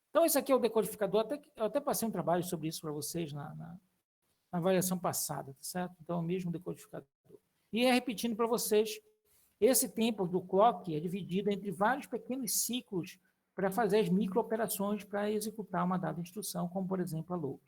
Então, esse aqui é o decodificador. Eu até passei um trabalho sobre isso para vocês na avaliação passada, tá certo? Então, é o mesmo decodificador. E repetindo para vocês, esse tempo do clock é dividido entre vários pequenos ciclos para fazer as micro-operações para executar uma dada instrução, como, por exemplo, a load.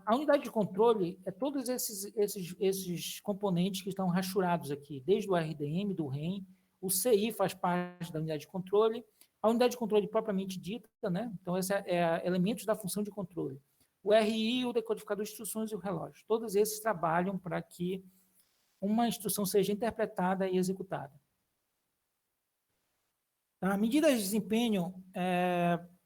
A unidade de controle é todos esses componentes que estão rachurados aqui, desde o RDM, do REM, o CI faz parte da unidade de controle, a unidade de controle propriamente dita, né? Então, esse é elementos da função de controle. O RI, o decodificador de instruções e o relógio. Todos esses trabalham para que uma instrução seja interpretada e executada. A medida de desempenho,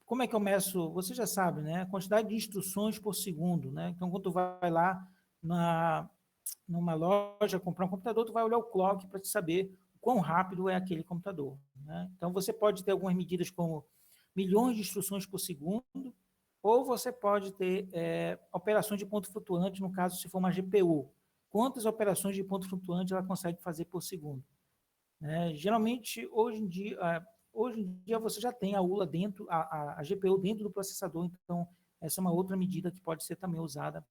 como é que eu meço? Você já sabe, né? A quantidade de instruções por segundo, né? Então, quando tu vai lá numa loja comprar um computador, tu vai olhar o clock para saber quão rápido é aquele computador, né? Então, você pode ter algumas medidas como milhões de instruções por segundo, ou você pode ter operações de ponto flutuante, no caso, se for uma GPU. Quantas operações de ponto flutuante ela consegue fazer por segundo? Geralmente, hoje em dia você já tem a ULA dentro, a GPU dentro do processador, então essa é uma outra medida que pode ser também usada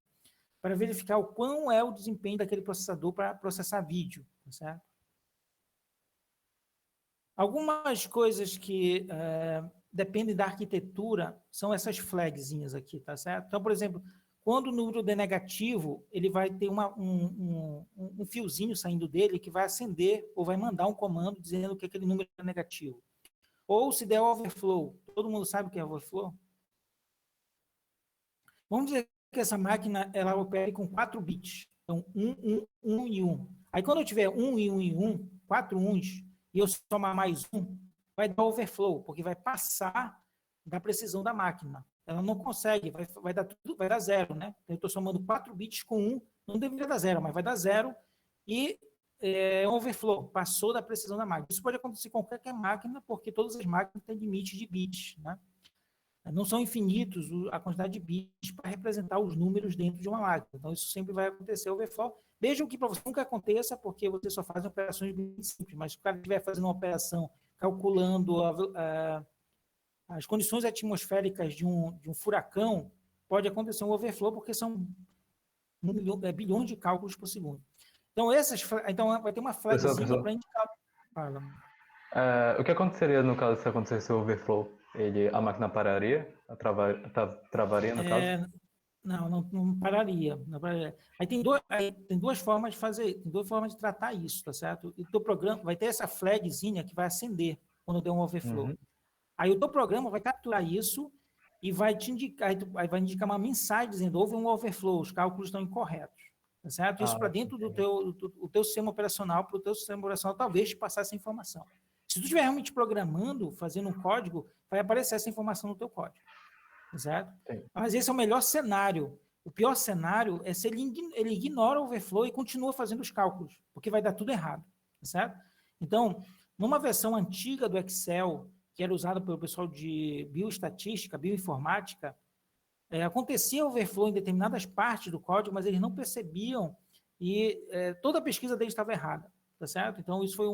para verificar o quão é o desempenho daquele processador para processar vídeo, tá certo? Algumas coisas que dependem da arquitetura são essas flagzinhas aqui, tá certo? Então, por exemplo, quando o número é negativo, ele vai ter um fiozinho saindo dele que vai acender ou vai mandar um comando dizendo que aquele número é negativo. Ou se der overflow, todo mundo sabe o que é overflow? Vamos dizer que essa máquina ela opere com 4 bits. Então, 1, 1, 1 e 1. Aí, quando eu tiver 1 e 1 e 1, 4 uns, e eu somar mais 1, vai dar overflow, porque vai passar da precisão da máquina. Ela não consegue, vai dar 0, né? Eu estou somando 4 bits com 1, não deveria dar 0, mas vai dar 0, e overflow, passou da precisão da máquina. Isso pode acontecer com qualquer máquina, porque todas as máquinas têm limite de bits, né? Não são infinitos a quantidade de bits para representar os números dentro de uma máquina. Então, isso sempre vai acontecer overflow. Vejam que para você nunca aconteça, porque você só faz operações bem simples, mas se o cara estiver fazendo uma operação calculando as condições atmosféricas de um furacão, pode acontecer um overflow, porque são bilhões de cálculos por segundo. Então, vai ter uma flagzinha para indicar. Fala.
O que aconteceria no caso se acontecesse o overflow? A máquina pararia? Travaria, no caso?
Não pararia. Aí tem duas formas de fazer, tem duas formas de tratar isso, tá certo? O teu programa vai ter essa flagzinha que vai acender quando der um overflow.
Uhum.
Aí o teu programa vai capturar isso e vai te indicar, aí vai indicar uma mensagem dizendo houve um overflow, os cálculos estão incorretos, tá certo? Isso para dentro do teu sistema operacional, para o teu sistema operacional talvez te passar essa informação. Se tu estiver realmente programando, fazendo um código, vai aparecer essa informação no teu código, tá certo?
Sim.
Mas esse é o melhor cenário. O pior cenário é se ele ignora o overflow e continua fazendo os cálculos, porque vai dar tudo errado, tá certo? Então, numa versão antiga do Excel, que era usada pelo pessoal de bioestatística, bioinformática, acontecia overflow em determinadas partes do código, mas eles não percebiam e toda a pesquisa deles estava errada, tá certo? Então, isso foi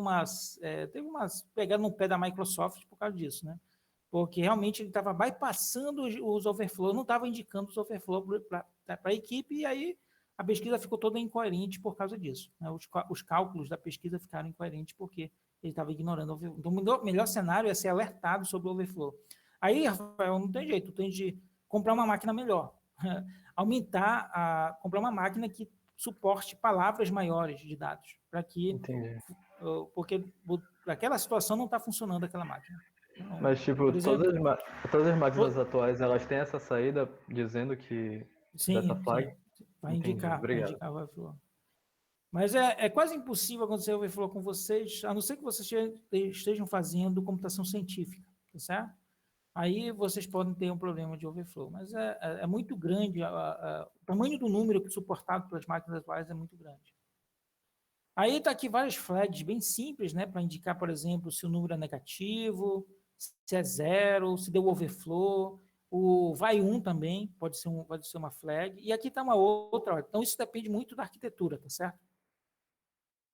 teve umas pegadas no pé da Microsoft por causa disso, né? Porque realmente ele estava bypassando os overflows, não estava indicando os overflows para a equipe, e aí a pesquisa ficou toda incoerente por causa disso, né? Os cálculos da pesquisa ficaram incoerentes porque ele estava ignorando o overflow. Então, o melhor cenário é ser alertado sobre o overflow. Aí, Rafael, não tem jeito, tu tem de comprar uma máquina melhor, comprar uma máquina que suporte palavras maiores de dados, porque aquela situação não está funcionando aquela máquina. Então,
mas, tipo,
exemplo,
todas as máquinas atuais, elas têm essa saída dizendo que dessa flag?
Sim, vai indicar o overflow. Mas é quase impossível acontecer overflow com vocês, a não ser que vocês estejam fazendo computação científica, tá certo? Aí vocês podem ter um problema de overflow, mas é muito grande, o tamanho do número suportado pelas máquinas atuais é muito grande. Aí está aqui várias flags bem simples, né, para indicar, por exemplo, se o número é negativo, se é 0, se deu overflow, o vai 1 também pode ser uma flag, e aqui está uma outra, então isso depende muito da arquitetura, tá certo?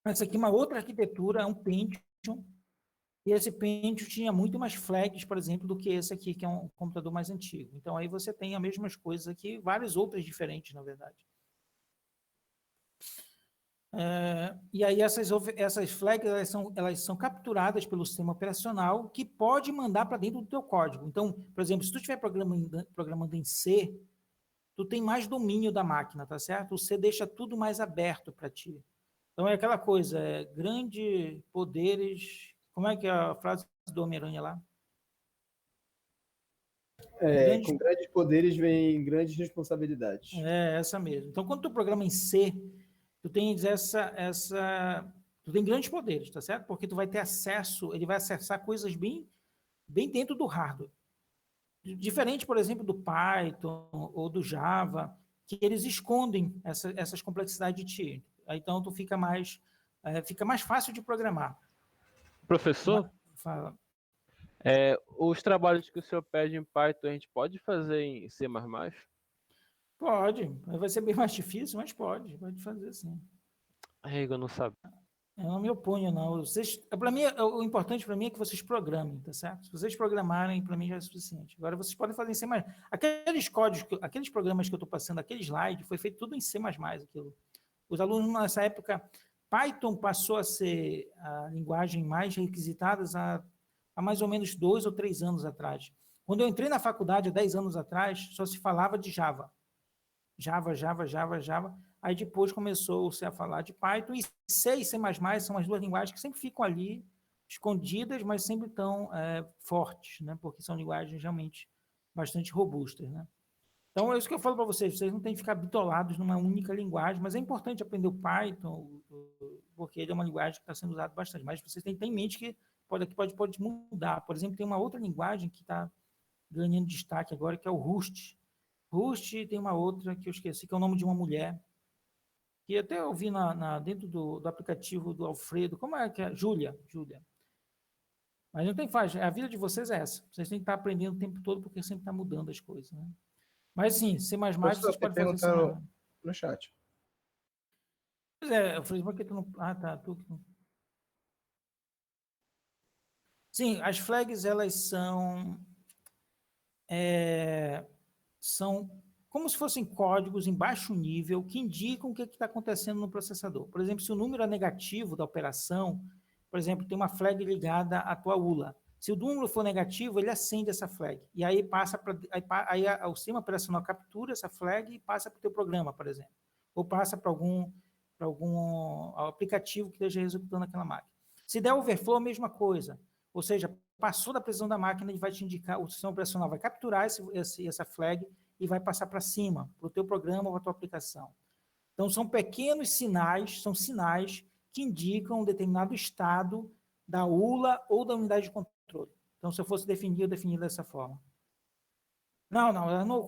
Essa aqui é uma outra arquitetura, é um Pentium, e esse Pentium tinha muito mais flags, por exemplo, do que esse aqui, que é um computador mais antigo. Então aí você tem as mesmas coisas aqui, várias outras diferentes, na verdade. E aí essas flags elas são capturadas pelo sistema operacional que pode mandar para dentro do teu código. Então, por exemplo, se tu estiver programando em C, tu tem mais domínio da máquina, tá certo? O C deixa tudo mais aberto para ti. Então é aquela coisa, grandes poderes... Como é que é a frase do Homem-Aranha lá?
Com grandes poderes vem grandes responsabilidades.
É, essa mesmo. Então, quando tu programa em C, tu tens tu tem grandes poderes, tá certo? Porque tu vai ter acesso, ele vai acessar coisas bem dentro do hardware. Diferente, por exemplo, do Python ou do Java, que eles escondem essas complexidades de ti. Então, tu fica mais fácil de programar.
Professor,
Fala.
os trabalhos que o senhor pede em Python, a gente pode fazer em C++?
Pode. Vai ser bem mais difícil, mas pode fazer sim.
Eu não sabia.
Eu não me oponho, não. Para mim, o importante para mim é que vocês programem, tá certo? Se vocês programarem, para mim já é suficiente. Agora, vocês podem fazer em C++. Aqueles códigos, aqueles programas que eu estou passando, aquele slide, foi feito tudo em C++. Aquilo. Os alunos, nessa época, Python passou a ser a linguagem mais requisitada há mais ou menos 2 ou 3 anos atrás. Quando eu entrei na faculdade, há 10 anos atrás, só se falava de Java. Java. Aí depois começou-se a falar de Python, e C e C++ são as duas linguagens que sempre ficam ali, escondidas, mas sempre estão fortes, né? Porque são linguagens realmente bastante robustas, né? Então, é isso que eu falo para vocês não têm que ficar bitolados numa única linguagem, mas é importante aprender o Python, porque ele é uma linguagem que está sendo usada bastante, mas vocês têm que ter em mente que pode mudar. Por exemplo, tem uma outra linguagem que está ganhando destaque agora, que é o Rust. Rust tem uma outra que eu esqueci, que é o nome de uma mulher, que até eu vi dentro do aplicativo do Alfredo, como é que é? Júlia. Mas não tem faz, a vida de vocês é essa. Vocês têm que estar aprendendo o tempo todo, porque sempre está mudando as coisas, né? Mas sim, C++ vocês podem fazer C++.
No chat.
Pois é, Alfredo, por que tu não... Ah, tá, tu que não... Sim, as flags, elas são como se fossem códigos em baixo nível que indicam o que está acontecendo no processador. Por exemplo, se o número é negativo da operação, por exemplo, tem uma flag ligada à tua ULA. Se o número for negativo, ele acende essa flag. E aí passa para o sistema operacional captura essa flag e passa para o teu programa, por exemplo. Ou passa para algum aplicativo que esteja executando aquela máquina. Se der overflow, a mesma coisa. Ou seja, passou da precisão da máquina, ele vai te indicar, o sistema operacional vai capturar essa flag e vai passar para cima, para o teu programa ou para a tua aplicação. Então, são pequenos sinais, são sinais que indicam um determinado estado da ULA ou da unidade de controle. Então, se eu fosse definir, eu definiria dessa forma. Não, elas não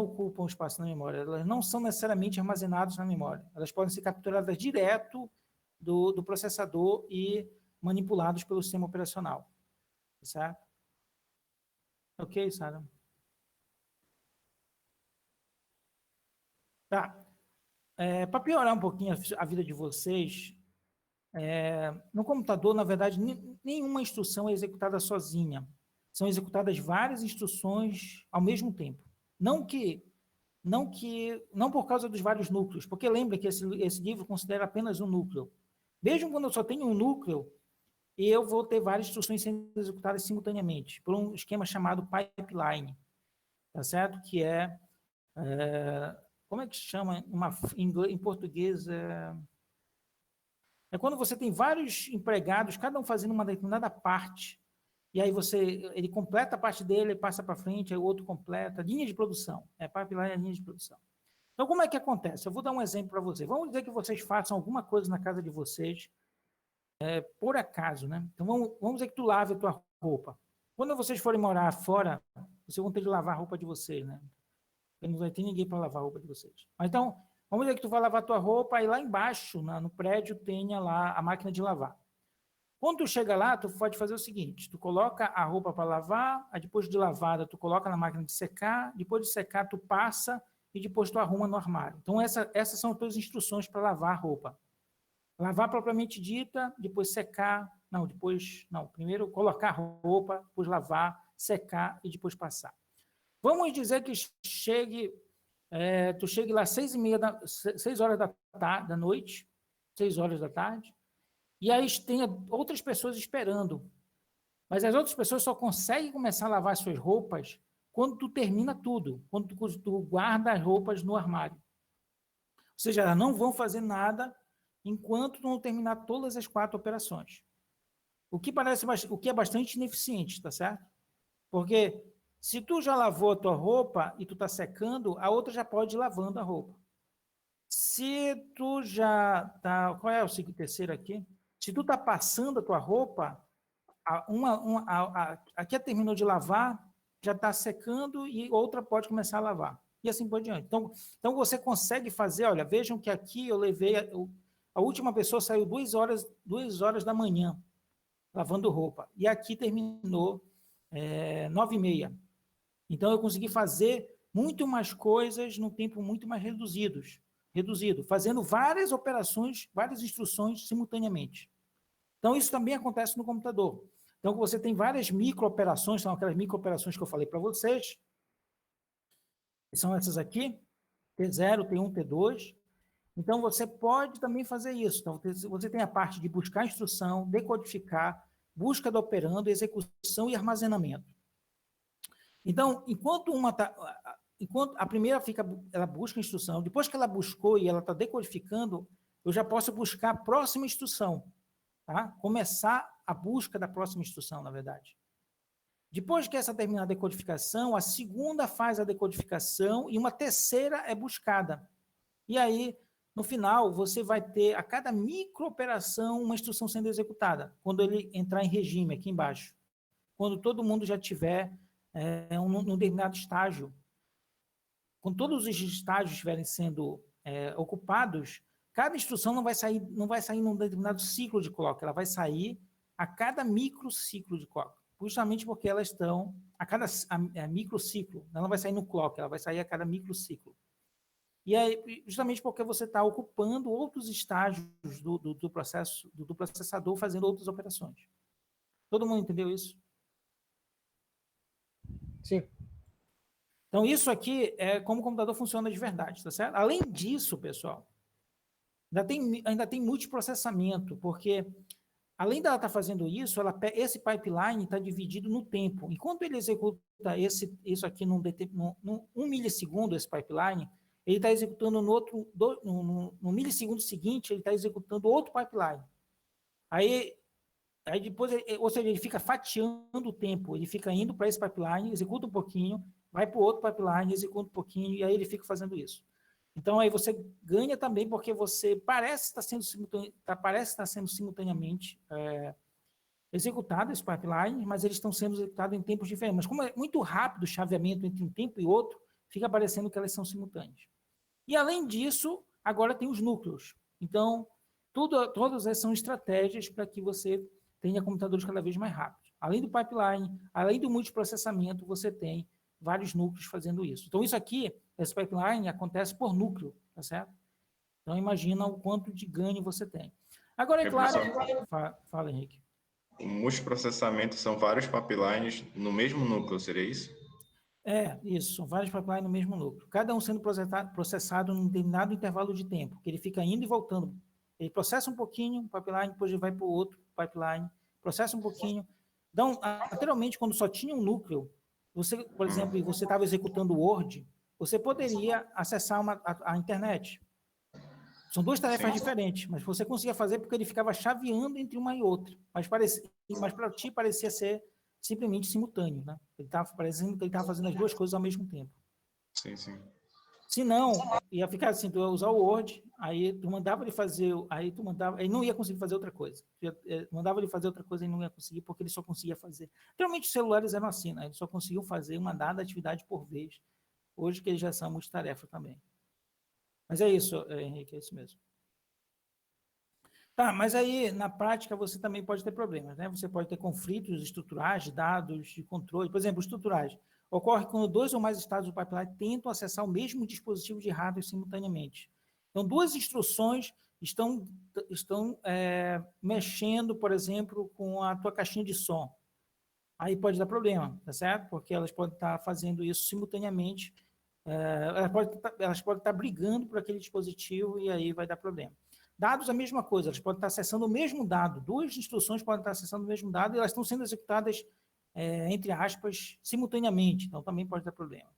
ocupam espaço na memória, elas não são necessariamente armazenadas na memória. Elas podem ser capturadas direto do processador e manipulados pelo sistema operacional. Certo? Ok, Sara? Tá. Para piorar um pouquinho a vida de vocês, no computador, na verdade, nenhuma instrução é executada sozinha. São executadas várias instruções ao mesmo tempo. Não por causa dos vários núcleos, porque lembra que esse livro considera apenas um núcleo. Mesmo quando eu só tenho um núcleo, eu vou ter várias instruções sendo executadas simultaneamente, por um esquema chamado pipeline, tá certo? Que como é que se chama em português? É quando você tem vários empregados, cada um fazendo uma determinada parte, e aí ele completa a parte dele, passa para frente, aí o outro completa, linha de produção. Pipeline é linha de produção. Então, como é que acontece? Eu vou dar um exemplo para vocês. Vamos dizer que vocês façam alguma coisa na casa de vocês, por acaso, né? Então, vamos dizer que tu lave a tua roupa. Quando vocês forem morar fora, vocês vão ter de lavar a roupa de vocês, né? Porque não vai ter ninguém para lavar a roupa de vocês. Mas, então, vamos dizer que tu vai lavar a tua roupa e lá embaixo, no prédio, tenha lá a máquina de lavar. Quando tu chega lá, tu pode fazer o seguinte, tu coloca a roupa para lavar, aí depois de lavada, tu coloca na máquina de secar, depois de secar, tu passa e depois tu arruma no armário. Então, essas são as tuas instruções para lavar a roupa. Lavar propriamente dita, depois secar, primeiro colocar a roupa, depois lavar, secar e depois passar. Vamos dizer que tu chegue lá às 6 horas da noite, 6 horas da tarde, e aí tenha outras pessoas esperando. Mas as outras pessoas só conseguem começar a lavar suas roupas quando tu termina tudo, quando tu guarda as roupas no armário. Ou seja, elas não vão fazer nada enquanto tu não terminar todas as 4 operações. O que é bastante ineficiente, tá certo? Porque se tu já lavou a tua roupa e tu tá secando, a outra já pode ir lavando a roupa. Se tu já tá... Qual é o terceiro aqui? Se tu tá passando a tua roupa, a que terminou de lavar já está secando e outra pode começar a lavar. E assim por diante. Então você consegue fazer, olha, vejam que aqui eu levei, a última pessoa saiu 2 horas da manhã, lavando roupa. E aqui terminou 9h30. Então eu consegui fazer muito mais coisas num tempo muito mais reduzido, fazendo várias operações, várias instruções simultaneamente. Então isso também acontece no computador. Então, você tem várias micro-operações, são aquelas micro-operações que eu falei para vocês, que são essas aqui, T0, T1, T2. Então, você pode também fazer isso. Então, você tem a parte de buscar instrução, decodificar, busca do operando, execução e armazenamento. Então, enquanto a primeira ela busca a instrução, depois que ela buscou e ela está decodificando, eu já posso buscar a próxima instrução. Tá? Começar a busca da próxima instrução, na verdade. Depois que essa terminar a decodificação, a segunda faz a decodificação e uma terceira é buscada. E aí, no final, você vai ter a cada micro-operação uma instrução sendo executada, quando ele entrar em regime, aqui embaixo. Quando todo mundo já tiver num determinado estágio. Quando todos os estágios estiverem sendo ocupados, cada instrução não vai sair num determinado ciclo de clock, ela vai sair a cada microciclo de clock, justamente porque elas estão a cada microciclo, ela não vai sair no clock, ela vai sair a cada microciclo. E aí, justamente porque você está ocupando outros estágios do processador, fazendo outras operações. Todo mundo entendeu isso?
Sim.
Então, isso aqui é como o computador funciona de verdade, tá certo? Além disso, pessoal, ainda tem multiprocessamento, porque além dela estar fazendo isso, esse pipeline está dividido no tempo. Enquanto ele executa isso aqui num 1 milissegundo, esse pipeline, ele está executando no milissegundo seguinte, ele está executando outro pipeline. Aí depois, ou seja, ele fica fatiando o tempo, ele fica indo para esse pipeline, executa um pouquinho, vai para o outro pipeline, executa um pouquinho, e aí ele fica fazendo isso. Então, aí você ganha também porque você parece estar sendo simultaneamente executado esse pipeline, mas eles estão sendo executados em tempos diferentes. Mas como é muito rápido o chaveamento entre um tempo e outro, fica parecendo que elas são simultâneas. E, além disso, agora tem os núcleos. Então, todas essas são estratégias para que você tenha computadores cada vez mais rápidos. Além do pipeline, além do multiprocessamento, você tem vários núcleos fazendo isso. Então, isso aqui, esse pipeline, acontece por núcleo, tá certo? Então, imagina o quanto de ganho você tem. Agora, é claro... Fala, Henrique.
O multiprocessamento são vários pipelines no mesmo núcleo, seria isso?
Isso. São vários pipelines no mesmo núcleo. Cada um sendo processado num determinado intervalo de tempo, que ele fica indo e voltando. Ele processa um pouquinho o pipeline, depois ele vai para o outro pipeline, processa um pouquinho. Então, anteriormente, quando só tinha um núcleo, você, por exemplo, você estava executando o Word, você poderia acessar a internet. São duas tarefas diferentes, mas você conseguia fazer porque ele ficava chaveando entre uma e outra. Mas para ti parecia ser simplesmente simultâneo, né? Ele estava parecendo que ele estava fazendo as duas coisas ao mesmo tempo.
Sim, sim.
Se não, ia ficar assim, tu ia usar o Word, aí tu mandava ele fazer, ele não ia conseguir fazer outra coisa. Mandava ele fazer outra coisa e não ia conseguir, porque ele só conseguia fazer. Geralmente os celulares eram assim, né? Eles só conseguiam fazer uma dada atividade por vez. Hoje que eles já são multitarefa também. Mas é isso, Henrique, é isso mesmo. Tá, mas aí, na prática, você também pode ter problemas, né? Você pode ter conflitos estruturais de dados, de controle. Por exemplo, estruturais. Ocorre quando 2 ou mais estados do pipeline tentam acessar o mesmo dispositivo de hardware simultaneamente. Então, 2 instruções estão mexendo, por exemplo, com a tua caixinha de som. Aí pode dar problema, tá certo? Porque elas podem estar fazendo isso simultaneamente. Elas podem estar brigando por aquele dispositivo e aí vai dar problema. Dados, a mesma coisa. Elas podem estar acessando o mesmo dado. 2 instruções podem estar acessando o mesmo dado e elas estão sendo executadas entre aspas, simultaneamente, então também pode dar problema.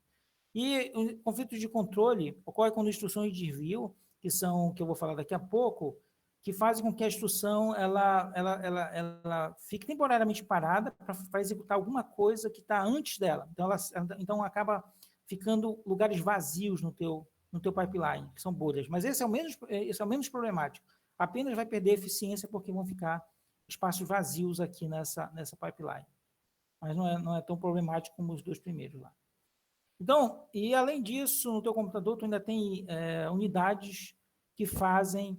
E o conflito de controle ocorre quando instruções de desvio, que eu vou falar daqui a pouco, que fazem com que a instrução ela fique temporariamente parada para executar alguma coisa que está antes dela. Então acaba ficando lugares vazios no teu pipeline, que são bolhas. Mas esse é o menos problemático. Apenas vai perder eficiência porque vão ficar espaços vazios aqui nessa pipeline. Mas não é tão problemático como os dois primeiros lá. Então, e além disso, no teu computador, tu ainda tem unidades que fazem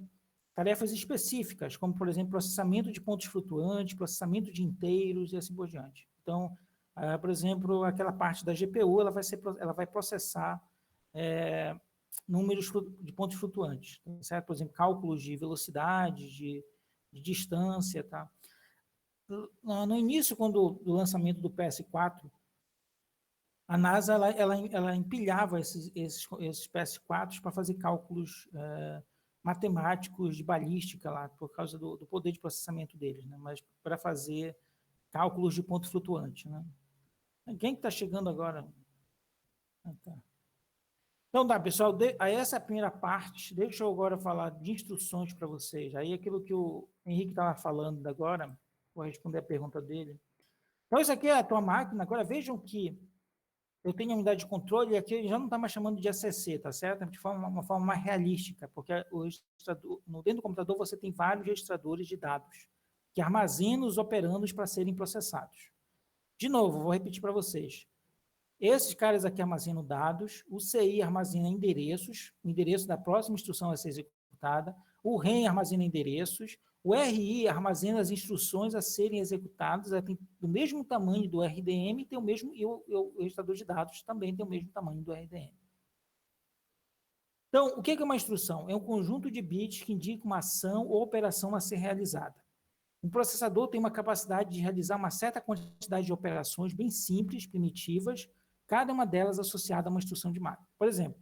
tarefas específicas, como, por exemplo, processamento de pontos flutuantes, processamento de inteiros e assim por diante. Então, por exemplo, aquela parte da GPU, ela vai processar números de pontos flutuantes, certo? Por exemplo, cálculos de velocidade, de distância, tá? No início, do lançamento do PS4, a NASA ela empilhava esses PS4s para fazer cálculos matemáticos de balística lá, por causa do poder de processamento deles, né? Mas para fazer cálculos de ponto flutuante, né? Quem que está chegando agora? Tá. Então, pessoal, aí essa é a primeira parte. Deixa eu agora falar de instruções para vocês. Aí aquilo que o Henrique estava falando agora, vou responder a pergunta dele. Então, isso aqui é a tua máquina. Agora, vejam que eu tenho a unidade de controle e aqui ele já não está mais chamando de ACC, tá certo? De uma forma mais realística, porque dentro do computador você tem vários registradores de dados que armazenam os operandos para serem processados. De novo, vou repetir para vocês. Esses caras aqui armazenam dados, o CI armazena endereços, o endereço da próxima instrução a ser executada, o REM armazena endereços, o RI armazena as instruções a serem executadas, ela tem do mesmo tamanho do RDM e o registrador de dados também tem o mesmo tamanho do RDM. Então, o que é uma instrução? É um conjunto de bits que indica uma ação ou operação a ser realizada. Um processador tem uma capacidade de realizar uma certa quantidade de operações bem simples, primitivas, cada uma delas associada a uma instrução de máquina. Por exemplo,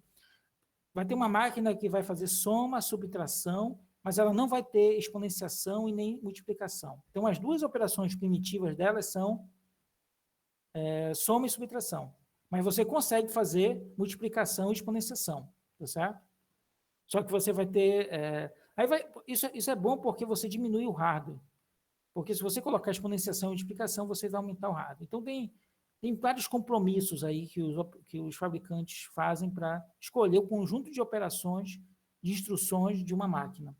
vai ter uma máquina que vai fazer soma, subtração, mas ela não vai ter exponenciação e nem multiplicação. Então, as duas operações primitivas delas são soma e subtração. Mas você consegue fazer multiplicação e exponenciação, tá certo? Só que você vai ter... isso é bom porque você diminui o hardware. Porque se você colocar exponenciação e multiplicação, você vai aumentar o hardware. Então, tem vários compromissos aí que os fabricantes fazem para escolher o conjunto de operações, de instruções de uma máquina.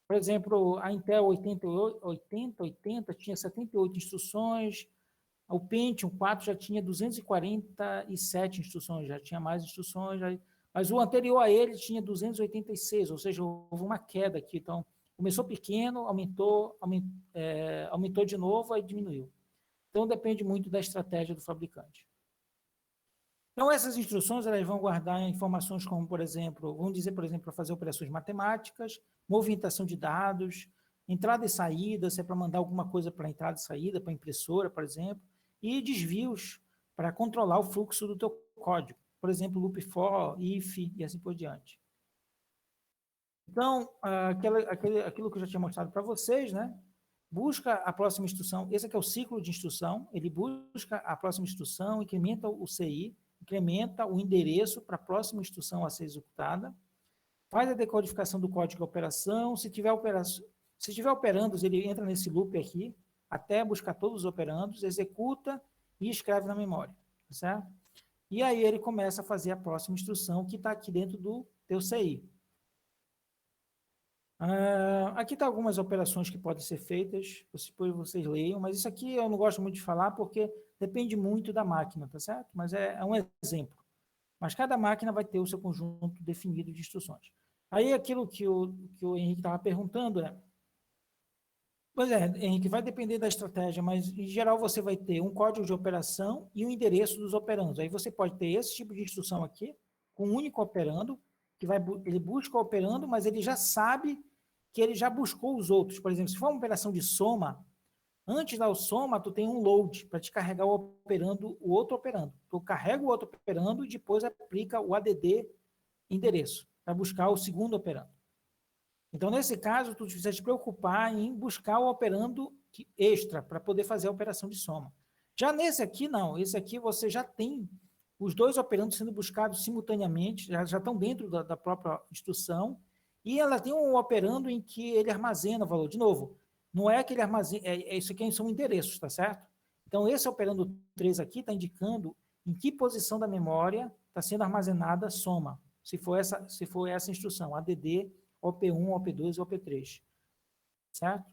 Por exemplo, a Intel 8080 tinha 78 instruções, o Pentium 4 já tinha 247 instruções, já tinha mais instruções, mas o anterior a ele tinha 286, ou seja, houve uma queda aqui. Então, começou pequeno, aumentou de novo, aí diminuiu. Então, depende muito da estratégia do fabricante. Então, essas instruções elas vão guardar informações como, por exemplo, para fazer operações matemáticas, movimentação de dados, entrada e saída, se é para mandar alguma coisa para entrada e saída, para impressora, por exemplo, e desvios para controlar o fluxo do teu código. Por exemplo, loop for, if e assim por diante. Então, aquilo que eu já tinha mostrado para vocês, né? Busca a próxima instrução. Esse aqui é o ciclo de instrução. Ele busca a próxima instrução, incrementa o CI, incrementa o endereço para a próxima instrução a ser executada, faz a decodificação do código de operação. Se tiver operandos, ele entra nesse loop aqui, até buscar todos os operandos, executa e escreve na memória, tá certo? E aí ele começa a fazer a próxima instrução que está aqui dentro do teu CI. Aqui está algumas operações que podem ser feitas, depois vocês leiam, mas isso aqui eu não gosto muito de falar porque depende muito da máquina, tá certo? Mas é um exemplo. Mas cada máquina vai ter o seu conjunto definido de instruções. Aí aquilo que o Henrique estava perguntando pois é, Henrique, vai depender da estratégia, mas em geral você vai ter um código de operação e um endereço dos operandos. Aí você pode ter esse tipo de instrução aqui, com um único operando, ele busca o operando, mas ele já sabe que ele já buscou os outros. Por exemplo, se for uma operação de soma, antes da soma, tu tem um load para te carregar o outro operando. Tu carrega o outro operando e depois aplica o add endereço para buscar o segundo operando. Então, nesse caso, tu precisa te preocupar em buscar o operando extra para poder fazer a operação de soma. Já nesse aqui, não. Esse aqui você já tem os dois operandos sendo buscados simultaneamente, já estão dentro da própria instrução, e ela tem um operando em que ele armazena o valor. De novo, não é que ele armazena, isso aqui são endereços, tá certo? Então, esse operando 3 aqui está indicando em que posição da memória está sendo armazenada a soma, se for essa instrução, ADD, OP1, OP2 e OP3. Certo?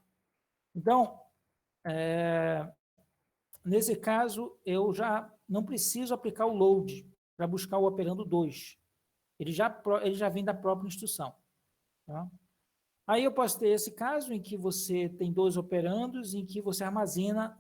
Então, nesse caso, eu já não preciso aplicar o load para buscar o operando 2. Ele já vem da própria instrução. Tá? Aí eu posso ter esse caso em que você tem 2 operandos, em que você armazena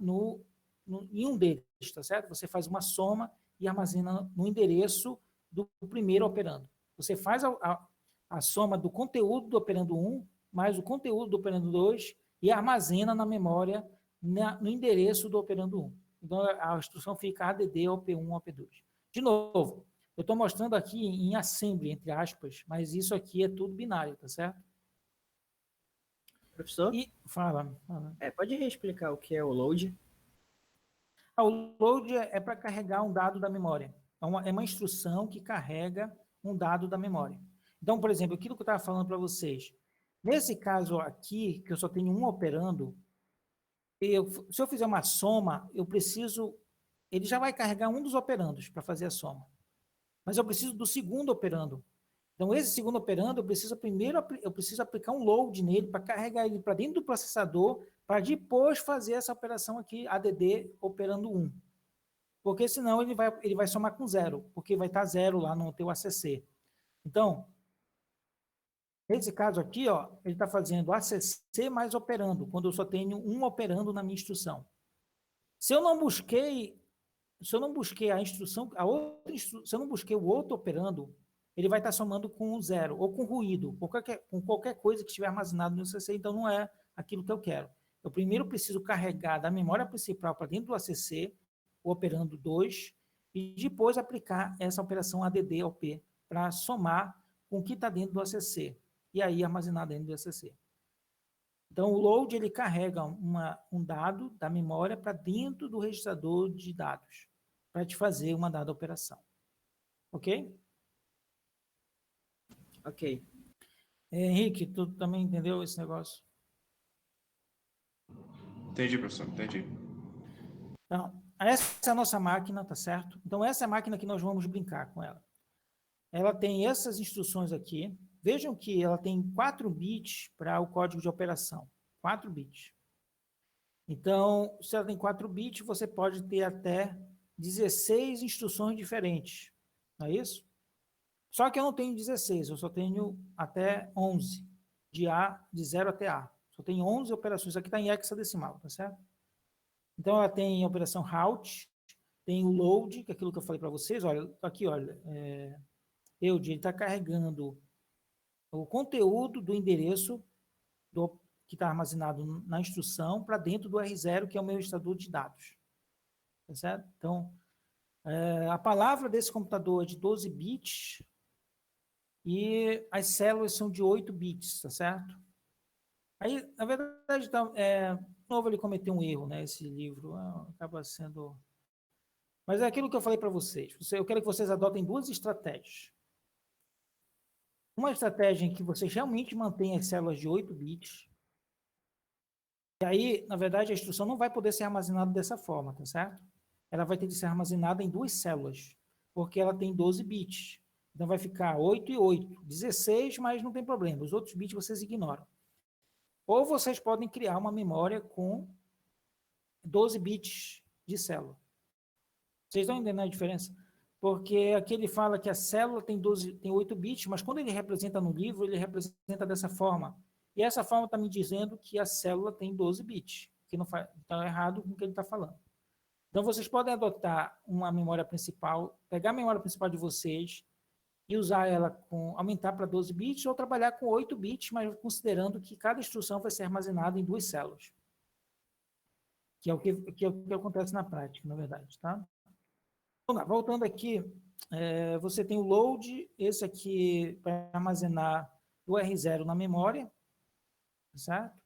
em um deles, tá certo? Você faz uma soma e armazena no endereço do primeiro operando. Você faz a soma do conteúdo do operando 1 mais o conteúdo do operando 2 e armazena na memória no endereço do operando 1. Então, a instrução fica ADD, OP1, OP2. De novo, eu estou mostrando aqui em assembly, entre aspas, mas isso aqui é tudo binário, tá certo?
Professor?
Fala.
Pode reexplicar o que é o load?
O load é para carregar um dado da memória. É uma instrução que carrega um dado da memória. Então, por exemplo, aquilo que eu estava falando para vocês, nesse caso aqui, que eu só tenho um operando, se eu fizer uma soma, ele já vai carregar um dos operandos para fazer a soma. Mas eu preciso do segundo operando. Então, esse segundo operando, eu preciso aplicar um load nele para carregar ele para dentro do processador, para depois fazer essa operação aqui, ADD operando 1. Porque senão ele vai somar com 0, porque vai estar 0 lá no teu ACC. Então, nesse caso aqui, ó, ele está fazendo ACC mais operando, quando eu só tenho um operando na minha instrução. Se eu não busquei a instrução, se eu não busquei o outro operando, ele vai estar somando com 0, ou com ruído, com qualquer coisa que estiver armazenado no ACC, então não é aquilo que eu quero. Eu primeiro preciso carregar da memória principal para dentro do ACC, o operando 2, e depois aplicar essa operação ADD-OP para somar com o que está dentro do ACC, e aí armazenar dentro do ACC. Então, o load, ele carrega um dado da memória para dentro do registrador de dados, para te fazer uma dada operação. Ok?
Ok.
Henrique, tu também entendeu esse negócio?
Entendi, professor, entendi.
Então, essa é a nossa máquina, tá certo? Então, essa é a máquina que nós vamos brincar com ela. Ela tem essas instruções aqui. Vejam que ela tem 4 bits para o código de operação. 4 bits. Então, se ela tem 4 bits, você pode ter até 16 instruções diferentes. Não é isso? Só que eu não tenho 16, eu só tenho até 11. De 0 até A. Só tem 11 operações. Aqui está em hexadecimal, tá certo? Então, ela tem a operação route, tem o load, que é aquilo que eu falei para vocês. Olha, aqui, olha. Ele está carregando o conteúdo do endereço que está armazenado na instrução para dentro do R0, que é o meu registrador de dados. Tá certo? Então, a palavra desse computador é de 12 bits e as células são de 8 bits, tá certo? Aí, na verdade, de novo ele cometeu um erro, né? Esse livro acaba sendo... Mas é aquilo que eu falei para vocês. Eu quero que vocês adotem 2 estratégias. Uma estratégia em que vocês realmente mantêm as células de 8 bits. E aí, na verdade, a instrução não vai poder ser armazenada dessa forma, tá certo? Ela vai ter que ser armazenada em 2 células, porque ela tem 12 bits. Então, vai ficar 8 e 8. 16, mas não tem problema. Os outros bits vocês ignoram. Ou vocês podem criar uma memória com 12 bits de célula. Vocês estão entendendo a diferença? Porque aqui ele fala que a célula tem 8 bits, mas quando ele representa no livro, ele representa dessa forma. E essa forma está me dizendo que a célula tem 12 bits, que não está errado com o que ele está falando. Então, vocês podem adotar uma memória principal, pegar a memória principal de vocês e usar ela aumentar para 12 bits ou trabalhar com 8 bits, mas considerando que cada instrução vai ser armazenada em 2 células. Que é o que acontece na prática, na verdade, tá? Voltando aqui, você tem o load, esse aqui para armazenar o R0 na memória, certo?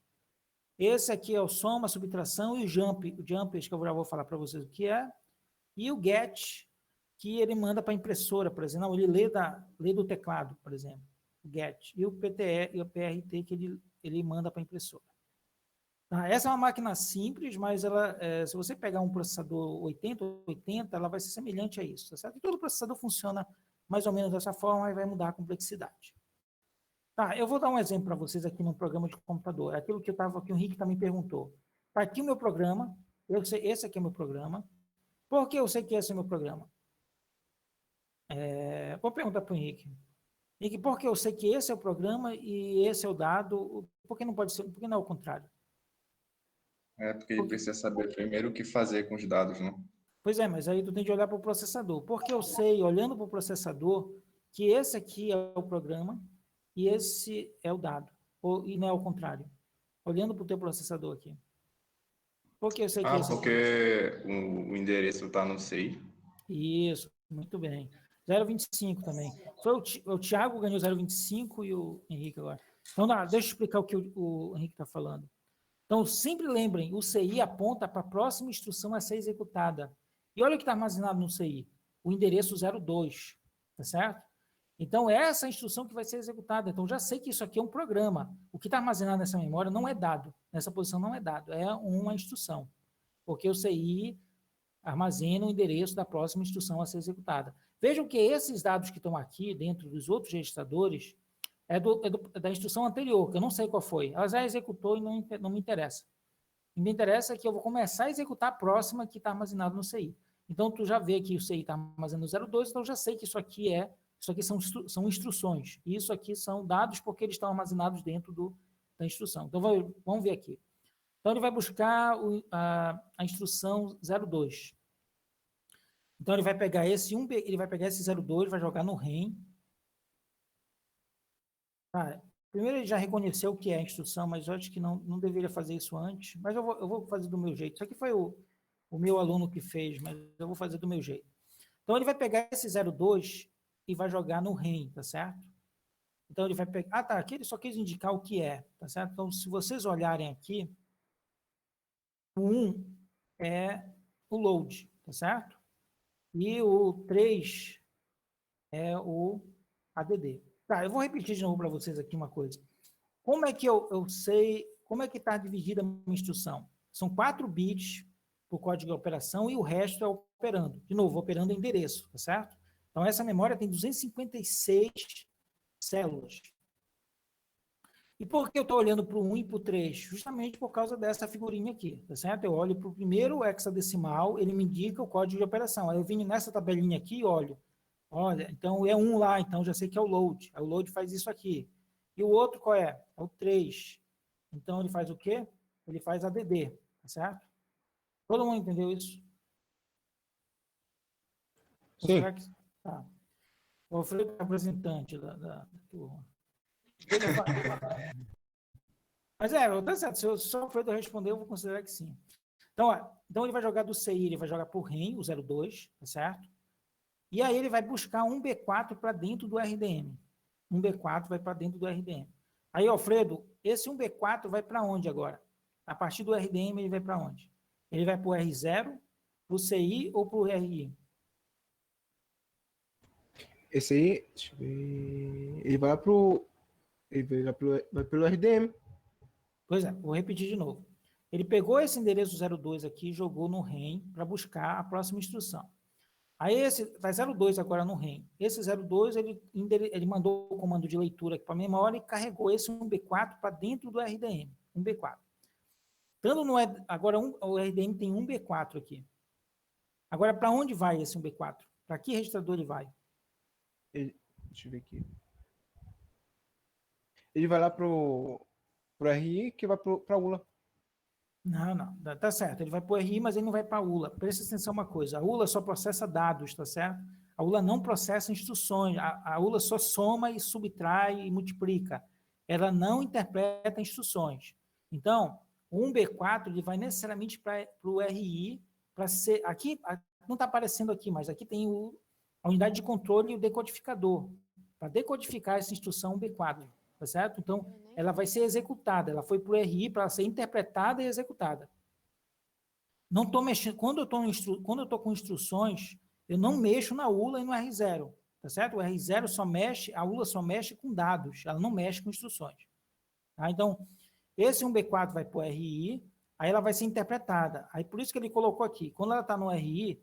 Esse aqui é o soma, a subtração e o jump. O jump, acho que eu já vou falar para vocês o que é. E o get, que ele manda para a impressora, por exemplo. Não, ele lê do teclado, por exemplo. O get. E o PTE e o PRT, que ele manda para a impressora. Tá? Essa é uma máquina simples, mas ela, se você pegar um processador 8080, ela vai ser semelhante a isso, tá certo? E todo processador funciona mais ou menos dessa forma e vai mudar a complexidade. Tá, eu vou dar um exemplo para vocês aqui no programa de computador. Aquilo que o Henrique também perguntou. Tá aqui o meu programa, esse aqui é o meu programa. Por que eu sei que esse é o meu programa? Vou perguntar para o Henrique. Henrique, por que eu sei que esse é o programa e esse é o dado? Por que não pode ser? Por que não é o contrário?
Porque ele precisa saber primeiro o que fazer com os dados, né?
Pois é, mas aí tu tem que olhar para o processador. Porque eu sei, olhando para o processador, que esse aqui é o programa e esse é o dado. E não é o contrário. Olhando para o teu processador aqui. Por que eu sei que esse é o programa?
Porque o endereço está no CI.
Isso, muito bem. 0,25 também. Foi o Thiago ganhou 0,25 e o Henrique agora. Então, deixa eu explicar o que o Henrique está falando. Então, sempre lembrem, o CI aponta para a próxima instrução a ser executada. E olha o que está armazenado no CI, o endereço 02, tá certo? Então, é essa instrução que vai ser executada. Então, já sei que isso aqui é um programa. O que está armazenado nessa memória não é dado, nessa posição não é dado, é uma instrução. Porque o CI armazena o endereço da próxima instrução a ser executada. Vejam que esses dados que estão aqui, dentro dos outros registradores, da instrução anterior, que eu não sei qual foi. Ela já executou e não me interessa. O que me interessa é que eu vou começar a executar a próxima que está armazenada no CI. Então, tu já vê que o CI está armazenando 02, então eu já sei que isso aqui são instruções. E isso aqui são dados porque eles estão armazenados dentro da instrução. Então, vamos ver aqui. Então, ele vai buscar a instrução 02. Então, ele vai pegar esse 02, vai jogar no REM. Tá, primeiro ele já reconheceu o que é a instrução, mas eu acho que não deveria fazer isso antes. Mas eu vou fazer do meu jeito. Isso aqui foi o meu aluno que fez, mas eu vou fazer do meu jeito. Então, ele vai pegar esse 02 e vai jogar no REM, tá certo? Então, ele vai pegar... tá, aqui ele só quis indicar o que é, tá certo? Então, se vocês olharem aqui, o 1 é o load, tá certo? E o 3 é o ADD. Tá, eu vou repetir de novo para vocês aqui uma coisa. Como é que eu sei, como é que está dividida a minha instrução? São 4 bits para o código de operação e o resto é operando. De novo, operando é endereço, tá certo? Então, essa memória tem 256 células. E por que eu estou olhando para o 1 e para o 3? Justamente por causa dessa figurinha aqui, tá certo? Eu olho para o primeiro hexadecimal, ele me indica o código de operação. Aí eu vim nessa tabelinha aqui e olho. Olha, então é 1 lá, então já sei que é o load. Aí o load faz isso aqui. E o outro qual é? É o 3. Então ele faz o quê? Ele faz ADD, tá certo? Todo mundo entendeu isso?
Sim.
Tá. O Alfredo é representante da turma. Mas tá certo. Se o Alfredo responder, eu vou considerar que sim. Então ele vai jogar do CI, ele vai jogar por REM, o 02, tá certo? E aí ele vai buscar um B4 para dentro do RDM. Um B4 vai para dentro do RDM. Aí, Alfredo, esse 1B4 vai para onde agora? A partir do RDM, ele vai para onde? Ele vai para o R0, para o CI ou para o RI?
Esse aí, deixa eu ver. Ele vai pelo RDM.
Pois é, vou repetir de novo. Ele pegou esse endereço 02 aqui e jogou no REM para buscar a próxima instrução. Aí vai 02 agora no REM. Esse 02, ele mandou o comando de leitura aqui para a memória e carregou esse 1B4 para dentro do RDM. 1B4. Agora o RDM tem 1B4 aqui. Agora, para onde vai esse 1B4? Para que registrador ele vai?
Deixa eu ver aqui. Ele vai lá pro RI, que vai para a ULA.
Não, tá certo. Ele vai para o RI, mas ele não vai para a ULA. Presta atenção uma coisa. A ULA só processa dados, tá certo? A ULA não processa instruções. A ULA só soma e subtrai e multiplica. Ela não interpreta instruções. Então, o 1B4 ele vai necessariamente para o RI, para ser... Aqui, não está aparecendo aqui, mas aqui tem a unidade de controle e o decodificador, para decodificar essa instrução 1B4, tá certo? Então, ela vai ser executada, ela foi para o RI para ser interpretada e executada. Não estou mexendo, quando eu estou com instruções, eu não mexo na ULA e no R0, tá certo? O R0 só mexe, a ULA só mexe com dados, ela não mexe com instruções. Tá? Então, esse 1B4 vai para o RI, aí ela vai ser interpretada. Aí por isso que ele colocou aqui, quando ela está no RI,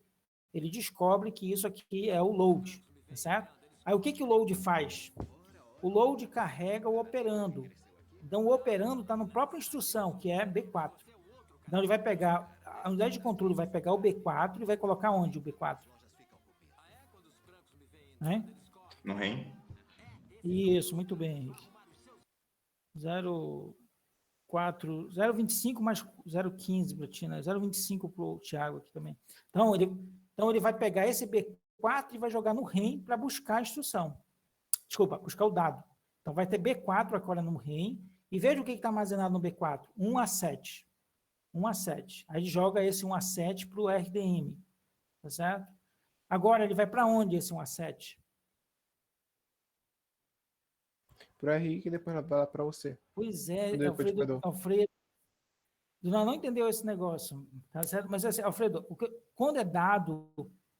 ele descobre que isso aqui é o load, tá certo? Aí o que o load faz? O load carrega o operando. Então o operando está na própria instrução, que é B4. Então ele vai pegar, a unidade de controle vai pegar o B4 e vai colocar onde o B4? Né?
No REM?
Isso, muito bem, Henrique. 0,25 mais 0,15 para o Tina, 0,25 para o Thiago aqui também. Então ele vai pegar esse B4 e vai jogar no REM para buscar a instrução. Desculpa, buscar o dado. Então vai ter B4 agora no REM, e veja o que está armazenado no B4, 1 a 7. 1 a 7. Aí ele joga esse 1 a 7 para o RDM, tá certo? Agora ele vai para onde esse 1 a 7?
Para RI, que depois vai lá para você.
Pois é,
Depois
Alfredo, não entendeu esse negócio, tá certo? Mas assim, Alfredo, quando é dado,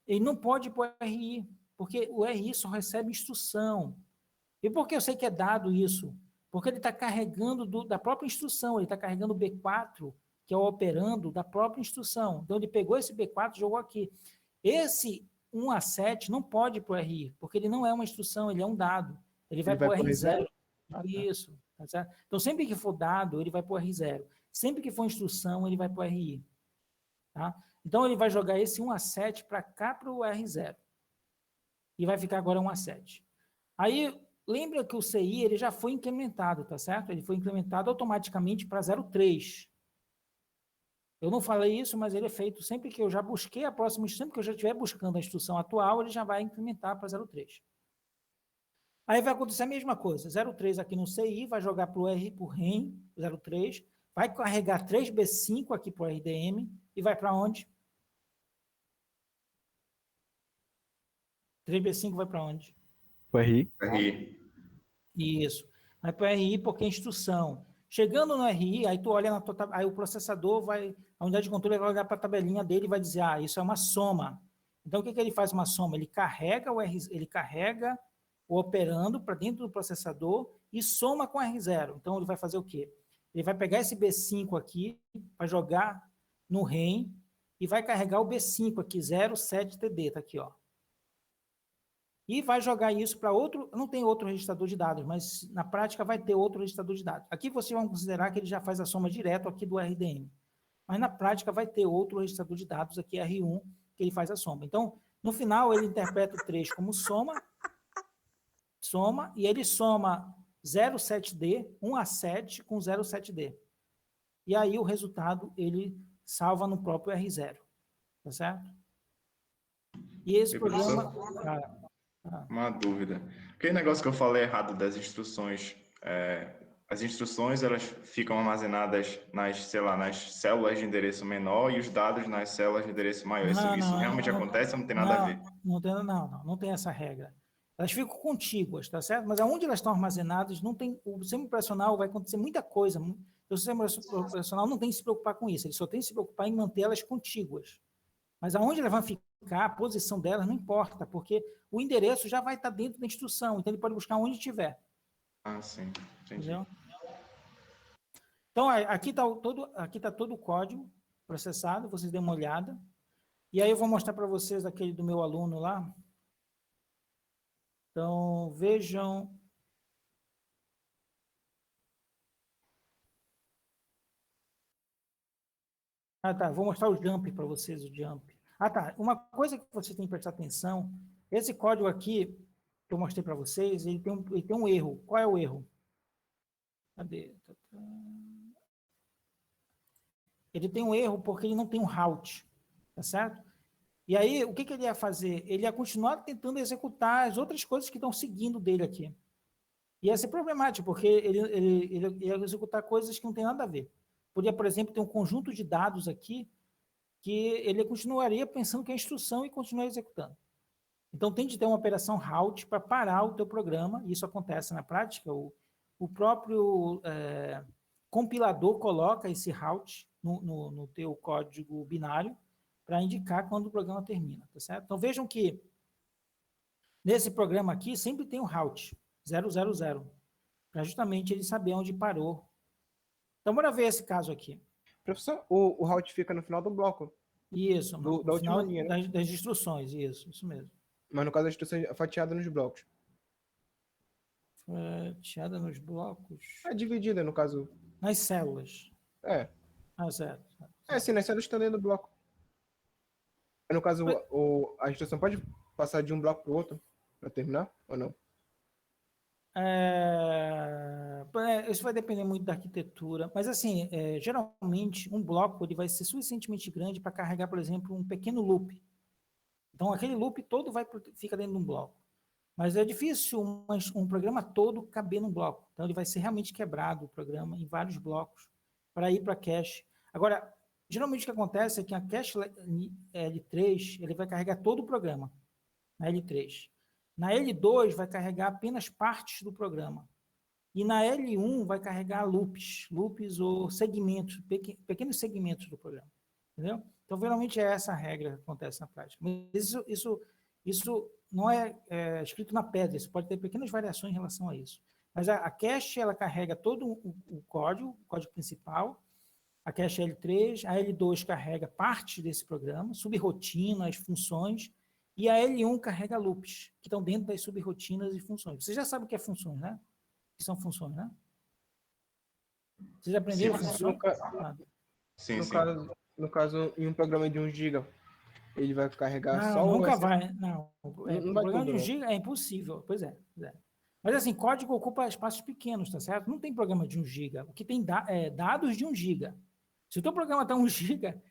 ele não pode ir para o RI, porque o RI só recebe instrução. E por que eu sei que é dado isso? Porque ele está carregando da própria instrução, ele está carregando o B4, que é o operando da própria instrução. Então ele pegou esse B4 e jogou aqui. Esse 1 a 7 não pode ir para o RI, porque ele não é uma instrução, ele é um dado. Ele vai para o R0. Isso. Tá certo? Então, sempre que for dado, ele vai para o R0. Sempre que for instrução, ele vai para o RI. Tá? Então, ele vai jogar esse 1 a 7 para cá, para o R0. E vai ficar agora 1 a 7. Aí, lembra que o CI ele já foi incrementado, tá certo? Ele foi incrementado automaticamente para 0,3. Eu não falei isso, mas ele é feito sempre que eu já busquei a próxima, sempre que eu já estiver buscando a instrução atual, ele já vai incrementar para 0,3. Aí vai acontecer a mesma coisa, 0,3 aqui no CI, vai jogar para o REM, 0,3, vai carregar 3B5 aqui para o RDM, e vai para onde? 3B5 vai para onde?
O RI.
RI.
Isso. Vai para o RI porque é instrução. Chegando no RI, aí tu olha na tua, aí o processador vai, a unidade de controle vai olhar para a tabelinha dele e vai dizer, isso é uma soma. Então o que ele faz uma soma? Ele carrega o operando para dentro do processador e soma com R0. Então ele vai fazer o quê? Ele vai pegar esse B5 aqui, vai jogar no REM e vai carregar o B5 aqui, 07TD, tá aqui, ó. E vai jogar isso para outro, não tem outro registrador de dados, mas na prática vai ter outro registrador de dados. Aqui vocês vão considerar que ele já faz a soma direto aqui do RDM. Mas na prática vai ter outro registrador de dados aqui, R1, que ele faz a soma. Então, no final, ele interpreta o 3 como soma, e ele soma 07D, 1 a 7 com 07D. E aí o resultado ele salva no próprio R0. Tá certo? E esse programa...
Uma dúvida. Aquele negócio que eu falei errado das instruções, as instruções elas ficam armazenadas nas células de endereço menor e os dados nas células de endereço maior. Isso realmente acontece ou não tem nada a ver?
Não tem essa regra. Elas ficam contíguas, tá certo? Mas aonde elas estão armazenadas, não tem, o sistema operacional vai acontecer muita coisa. O sistema operacional não tem que se preocupar com isso, ele só tem que se preocupar em manter elas contíguas. Mas aonde elas vão ficar, a posição delas não importa, porque o endereço já vai estar dentro da instrução, então ele pode buscar onde tiver.
Ah, sim. Entendi.
Entendeu? Então, aqui está todo o código processado, vocês dêem uma olhada. E aí eu vou mostrar para vocês aquele do meu aluno lá. Então, vejam. Vou mostrar o jump para vocês, o jump. Uma coisa que você tem que prestar atenção, esse código aqui, que eu mostrei para vocês, ele tem um erro. Qual é o erro? Cadê? Ele tem um erro porque ele não tem um route, tá certo? E aí, o que ele ia fazer? Ele ia continuar tentando executar as outras coisas que estão seguindo dele aqui. Ia ser problemático, porque ele ia executar coisas que não tem nada a ver. Podia, por exemplo, ter um conjunto de dados aqui que ele continuaria pensando que é instrução e continuar executando. Então, tem de ter uma operação route para parar o teu programa, e isso acontece na prática. O o próprio compilador coloca esse route no teu código binário para indicar quando o programa termina, tá certo? Então vejam que nesse programa aqui sempre tem um route 000, para justamente ele saber onde parou. Então bora ver esse caso aqui.
Professor, o route fica no final do bloco,
Isso,
da
no
última
final
linha, né?
das instruções, isso mesmo.
Mas no caso a instrução é fatiada nos blocos.
Fatiada nos blocos,
É dividida, no caso.
nas células.
É.
Certo.
É, sim, nas células estão dentro do bloco. No caso, a instrução pode passar de um bloco para o outro para terminar, ou não?
Isso vai depender muito da arquitetura, mas assim, geralmente um bloco ele vai ser suficientemente grande para carregar, por exemplo, um pequeno loop. Então aquele loop todo fica dentro de um bloco. Mas é difícil um programa todo caber num bloco. Então ele vai ser realmente quebrado o programa em vários blocos para ir para cache. Agora, geralmente o que acontece é que a cache L3 ele vai carregar todo o programa na L3. Na L2 vai carregar apenas partes do programa. E na L1 vai carregar loops ou segmentos, pequenos segmentos do programa. Entendeu? Então, geralmente é essa a regra que acontece na prática. Mas isso não é escrito na pedra, isso pode ter pequenas variações em relação a isso. Mas a cache, ela carrega todo o código principal, a cache L3, a L2 carrega parte desse programa, subrotinas, funções, e a L1 carrega loops, que estão dentro das subrotinas e funções. Você já sabe o que é funções, né? O que são funções, né? Vocês aprenderam funções?
Sim,
No caso, em um programa de 1 GB, ele vai carregar só
Não,
o...
nunca vai. Não,
não
o
vai
programa de
tudo,
1
né?
GB é impossível. Pois é. Mas assim, código ocupa espaços pequenos, tá certo? Não tem programa de 1 GB. O que tem dados de 1 GB. Se o teu programa está 1 GB,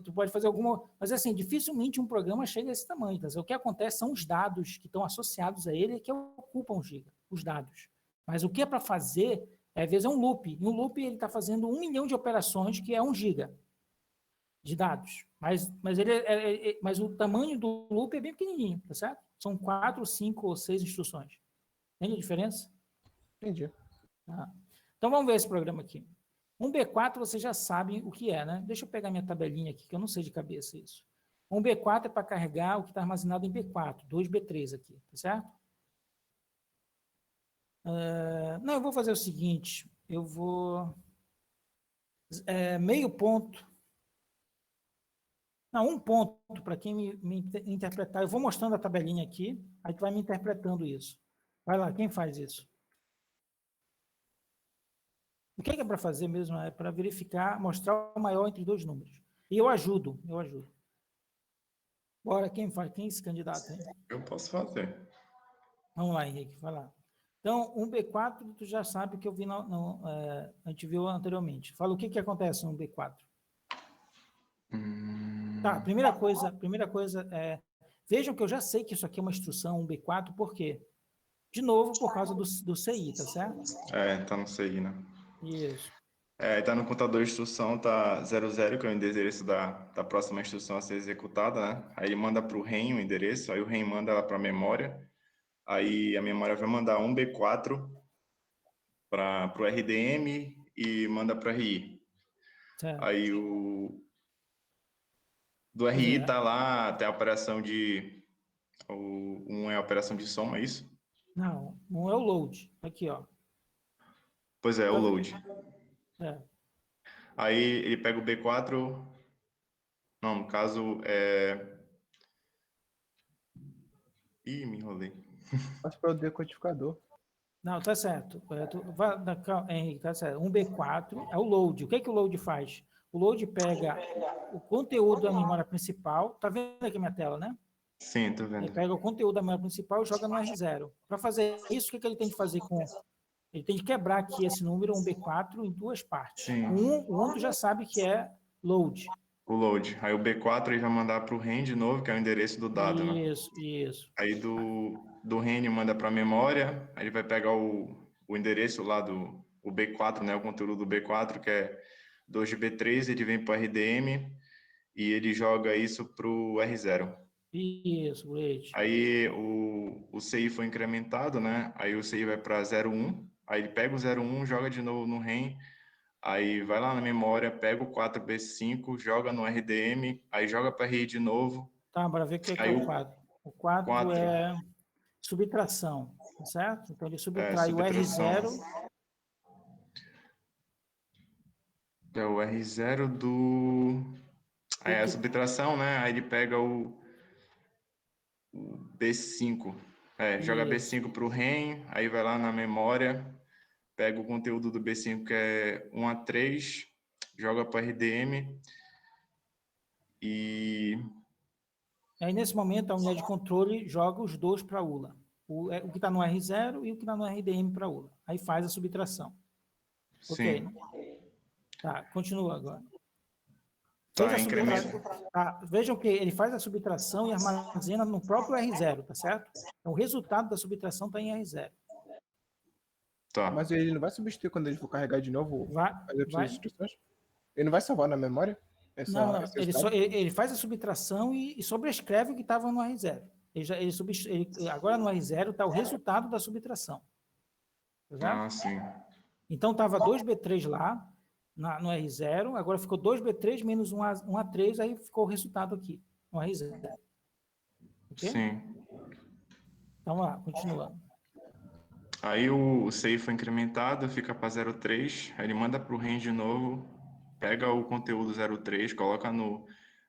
tu pode fazer alguma... Mas assim, dificilmente um programa chega a esse tamanho. Tá certo? O que acontece são os dados que estão associados a ele que ocupam 1 GB, os dados. Mas o que é para fazer, às vezes é um loop. E um loop ele está fazendo 1 milhão de operações, que é 1 GB de dados. Mas o tamanho do loop é bem pequenininho, tá certo? São 4, 5 ou 6 instruções. Entende a diferença?
Entendi.
Então vamos ver esse programa aqui. Um B4 vocês já sabem o que é, né? Deixa eu pegar minha tabelinha aqui, que eu não sei de cabeça isso. Um B4 é para carregar o que está armazenado em B4, 2 B3 aqui, tá certo? Não, eu vou fazer o seguinte, eu vou... meio ponto. Não, um ponto para quem me interpretar. Eu vou mostrando a tabelinha aqui, aí tu vai me interpretando isso. Vai lá, quem faz isso? O que é para fazer mesmo? É para verificar, mostrar o maior entre dois números. E eu ajudo. Bora, quem faz? Quem se candidata? Hein?
Eu posso fazer.
Vamos lá, Henrique, vai lá. Então, um B4, tu já sabe que eu vi a gente viu anteriormente. Fala o que acontece no B4. Tá, primeira coisa é... Vejam que eu já sei que isso aqui é uma instrução, um B4, por quê? De novo, por causa do CI, tá certo?
Tá no CI, né?
Isso.
Tá no contador de instrução, tá 00, que é o endereço da próxima instrução a ser executada, né? Aí ele manda para o REM o endereço, aí o REM manda ela para a memória, aí a memória vai mandar um B4 para o RDM e manda para o RI.
Certo.
Aí do RI tá lá, tem a operação de... Um é a operação de soma, é isso?
Não é o load. Aqui, ó.
Pois é, o load. Aí ele pega o B4... Não, no caso, Ih, me enrolei.
Mas para o decodificador.
Não, tá certo. Henrique, tá certo. Um B4 é o load. O que o load faz? O load pega o conteúdo da memória principal. Tá vendo aqui minha tela, né?
Sim, tô vendo.
Ele pega o conteúdo da memória principal e joga no R0. Para fazer isso, o que ele tem que fazer com... Ele tem que quebrar aqui esse número, um B4, em duas partes.
Sim.
Um tu já sabe que é load.
O load. Aí o B4 ele vai mandar para o REN de novo, que é o endereço do dado, né?
Isso.
Aí do REN manda para a memória, aí ele vai pegar o endereço lá o B4, né? O conteúdo do B4, que é 2 de B3, ele vem para o RDM e ele joga isso para o R0.
Isso, great.
Aí o CI foi incrementado, né? Aí o CI vai para 0,1. Aí ele pega o 0,1, joga de novo no REM. Aí vai lá na memória, pega o 4B5, joga no RDM, aí joga para RI de novo.
Tá, bora ver o que é
Aí
o 4. O 4
4
é subtração, tá certo? Então ele
é
subtrai o
subtração.
R0.
É o R0 do... Aí é a subtração, né? Aí ele pega o B5. Joga
Isso.
B5 para o REM, aí vai lá na memória, pega o conteúdo do B5, que é 1 a 3, joga para RDM e...
Aí, nesse momento, a unidade de controle joga os dois para a ULA. O que está no R0 e o que está no RDM para a ULA. Aí faz a subtração. Ok.
Sim.
Tá, continua agora.
Tá,
Vejam que ele faz a subtração e armazena no próprio R0, tá certo? Então, o resultado da subtração está em R0.
Tá.
Mas ele não vai substituir quando ele for carregar de novo
Vai.
as instruções? Ele não vai salvar na memória?
Não. Ele faz a subtração e sobrescreve o que estava no R0. Agora no R0 está o resultado da subtração. Tá certo?
Ah, sim.
Então estava 2B3 lá, no R0, agora ficou 2B3 menos 1A3, aí ficou o resultado aqui, no R0. Ok?
Sim.
Então, lá, continuando.
Aí o CI foi incrementado, fica para 0,3, aí ele manda para o range de novo, pega o conteúdo 0,3, coloca no...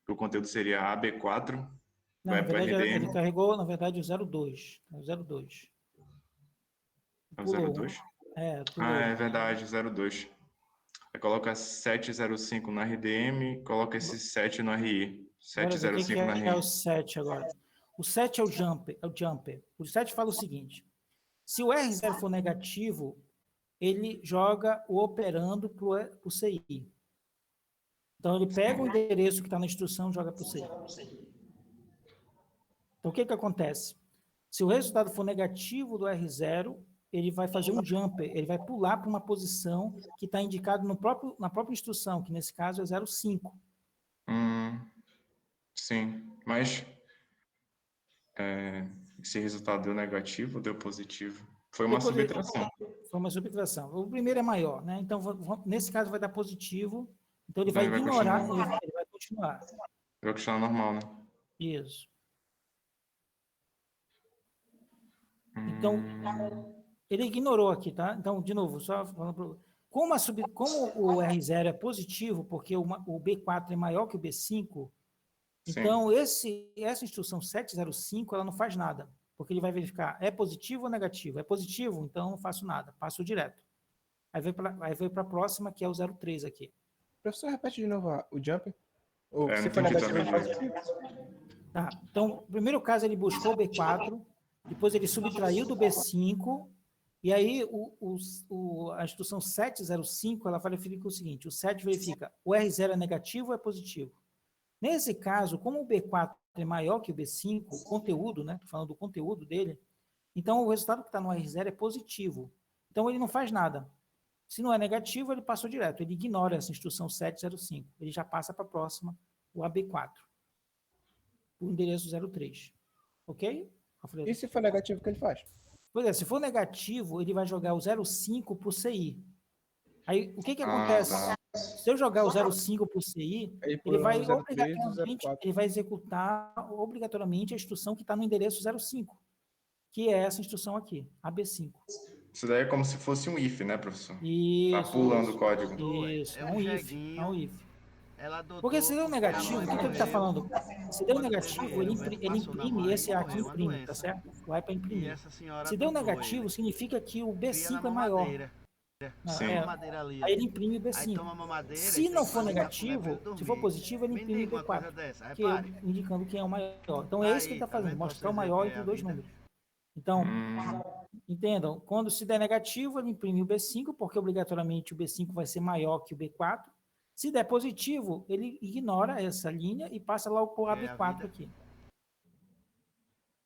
O conteúdo seria AB4,
Não,
vai
na
para o
verdade,
RDM.
ele carregou, na verdade, o 0,2. O 0,2.
É o 0,2?
Pulou.
É verdade, 0,2. Aí coloca 705 no RDM, coloca esse 7 no RI.
Agora, o que
705 no RI.
é o 7 agora? O 7 é o jumper. O 7 fala o seguinte: se o R0 for negativo, ele joga o operando para o CI. Então, ele pega o endereço que está na instrução e joga para o CI. Então, o que acontece? Se o resultado for negativo do R0, ele vai fazer um jumper, ele vai pular para uma posição que está indicado na própria instrução, que nesse caso é 0,5.
Sim, mas esse resultado deu negativo ou deu positivo? Foi uma subtração.
Foi uma subtração. O primeiro é maior, né? Então, nesse caso vai dar positivo, então ele vai ignorar, ele vai continuar.
Vai continuar normal, né?
Isso. Então, ele ignorou aqui, tá? Então, de novo, só falando como o R0 é positivo, porque o B4 é maior que o B5, então essa instrução 705, ela não faz nada, porque ele vai verificar, é positivo ou negativo? É positivo, então não faço nada, passo direto. Aí vai para a próxima, que é o 03 aqui.
Professor, repete de novo o jumper.
Se for negativo,
ele faz assim.
Tá, então, no primeiro caso, ele buscou o B4, depois ele subtraiu do B5, e aí a instrução 705, ela verifica o seguinte: o 7 verifica, o R0 é negativo ou é positivo? Nesse caso, como o B4 é maior que o B5, o conteúdo, né? Estou falando do conteúdo dele, então o resultado que está no R0 é positivo. Então ele não faz nada. Se não é negativo, ele passou direto, ele ignora essa instrução 705. Ele já passa para a próxima, o AB4, o endereço 03. Ok?
E se for negativo, o que ele faz?
Pois é, se for negativo, ele vai jogar o 05 para o CI. Aí, o que acontece? Se eu jogar o 05 para o CI, ele vai executar obrigatoriamente a instrução que está no endereço 05, que é essa instrução aqui, AB5.
Isso daí é como se fosse um if, né, professor?
Isso.
Tá pulando o código.
Isso, é um if. Porque se deu negativo, o que ele está falando? Se deu negativo, ele imprime, esse aqui imprime, tá certo? Vai para imprimir. Se deu negativo, significa que o B5 é maior. Aí ele imprime o B5. Se não for negativo, se for positivo, ele imprime o B4, indicando quem é o maior. Então é isso que ele está fazendo, mostrar o maior entre dois números. Então, entendam, quando se der negativo, ele imprime o B5, porque obrigatoriamente o B5 vai ser maior que o B4. Se der positivo, ele ignora essa linha e passa logo para o AB4 aqui.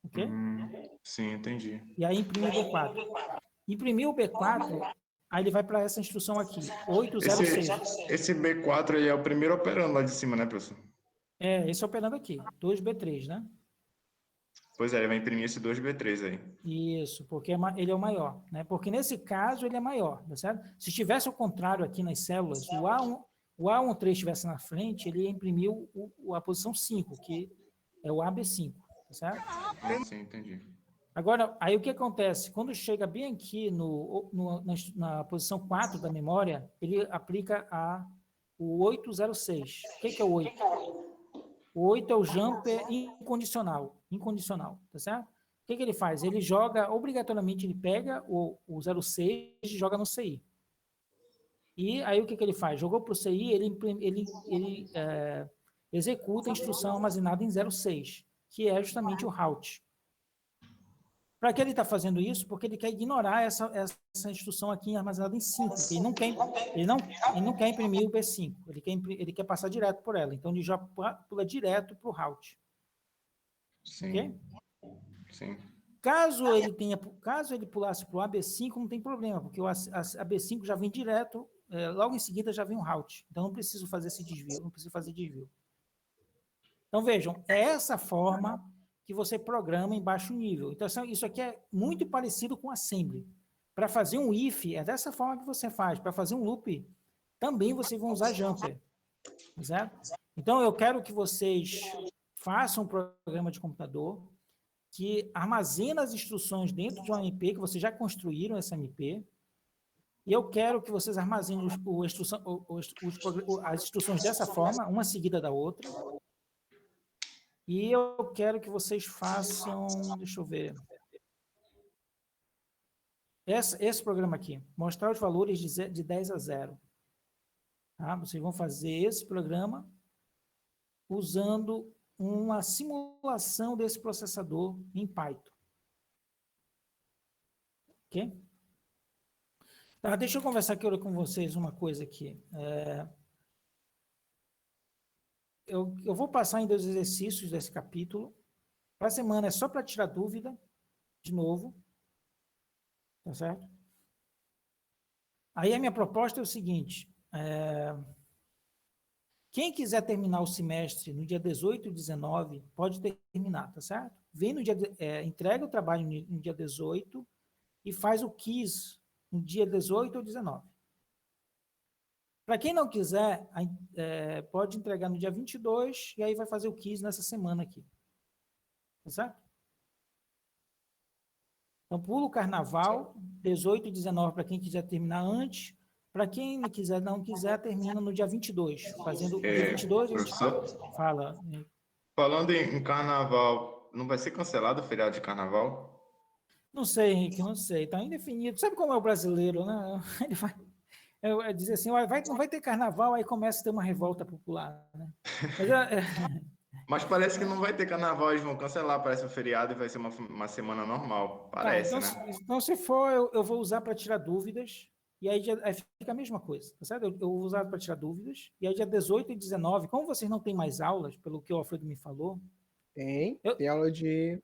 Ok?
Sim, entendi.
E aí imprime o B4. Imprimiu o B4, aí ele vai para essa instrução aqui, 806.
Esse B4 aí é o primeiro operando lá de cima, né, professor?
Esse operando aqui, 2B3, né?
Pois é, ele vai imprimir esse 2B3 aí.
Isso, porque ele é o maior, né? Porque nesse caso ele é maior, tá certo? Se tivesse o contrário aqui nas células, o A13 estivesse na frente, ele ia imprimir a posição 5, que é o AB5, tá certo?
Sim, entendi.
Agora, aí o que acontece? Quando chega bem aqui na posição 4 da memória, ele aplica o 806. O que é o 8? O 8 é o jumper incondicional, tá certo? O que ele faz? Ele joga, obrigatoriamente, ele pega o 06 e joga no CI. E aí o que ele faz? Jogou para o CI, ele executa a instrução armazenada em 06, que é justamente o route. Para que ele está fazendo isso? Porque ele quer ignorar essa instrução aqui armazenada em 5. Ele não quer imprimir o B5, ele quer passar direto por ela. Então, ele já pula direto para o route.
Sim.
Ok?
Sim.
Caso ele pulasse para o AB5, não tem problema, porque o AB5 já vem direto, logo em seguida já vem o route. Então, não preciso fazer esse desvio, não preciso fazer desvio. Então, vejam, é essa forma que você programa em baixo nível. Então, isso aqui é muito parecido com assembly. Para fazer um if, é dessa forma que você faz. Para fazer um loop, também vocês vão usar jumper. Certo? Então, eu quero que vocês façam um programa de computador que armazena as instruções dentro de uma MP, que vocês já construíram essa MP, e eu quero que vocês armazenem as instruções dessa forma, uma seguida da outra, e eu quero que vocês façam, deixa eu ver, esse programa aqui, mostrar os valores de 10 a 0. Tá? Vocês vão fazer esse programa usando uma simulação desse processador em Python. Ok? Tá, deixa eu conversar aqui com vocês uma coisa aqui. Eu vou passar ainda os exercícios desse capítulo. Para a semana é só para tirar dúvida, de novo. Tá certo? Aí a minha proposta é o seguinte. Quem quiser terminar o semestre no dia 18 e 19, pode terminar, tá certo? Vem no dia, entrega o trabalho no dia 18 e faz o quiz no dia 18 ou 19. Para quem não quiser, pode entregar no dia 22 e aí vai fazer o quiz nessa semana aqui. Tá certo? Então, pula o carnaval, 18 e 19 para quem quiser terminar antes. Para quem não quiser, termina no dia 22. Fazendo dia 22 e 24.
Professor,
Fala.
falando em carnaval, não vai ser cancelado o feriado de carnaval?
Não sei, Henrique, não sei. Está indefinido. Sabe como é o brasileiro, né? Ele vai dizer assim, não vai ter carnaval, aí começa a ter uma revolta popular, né?
Mas parece que não vai ter carnaval, eles vão cancelar, parece um feriado e vai ser uma semana normal. Parece,
tá,
né?
Então, se for, eu vou usar para tirar dúvidas, e aí fica a mesma coisa, tá certo? Eu vou usar para tirar dúvidas, e aí dia 18 e 19, como vocês não têm mais aulas, pelo que o Alfredo me falou...
Tem aula de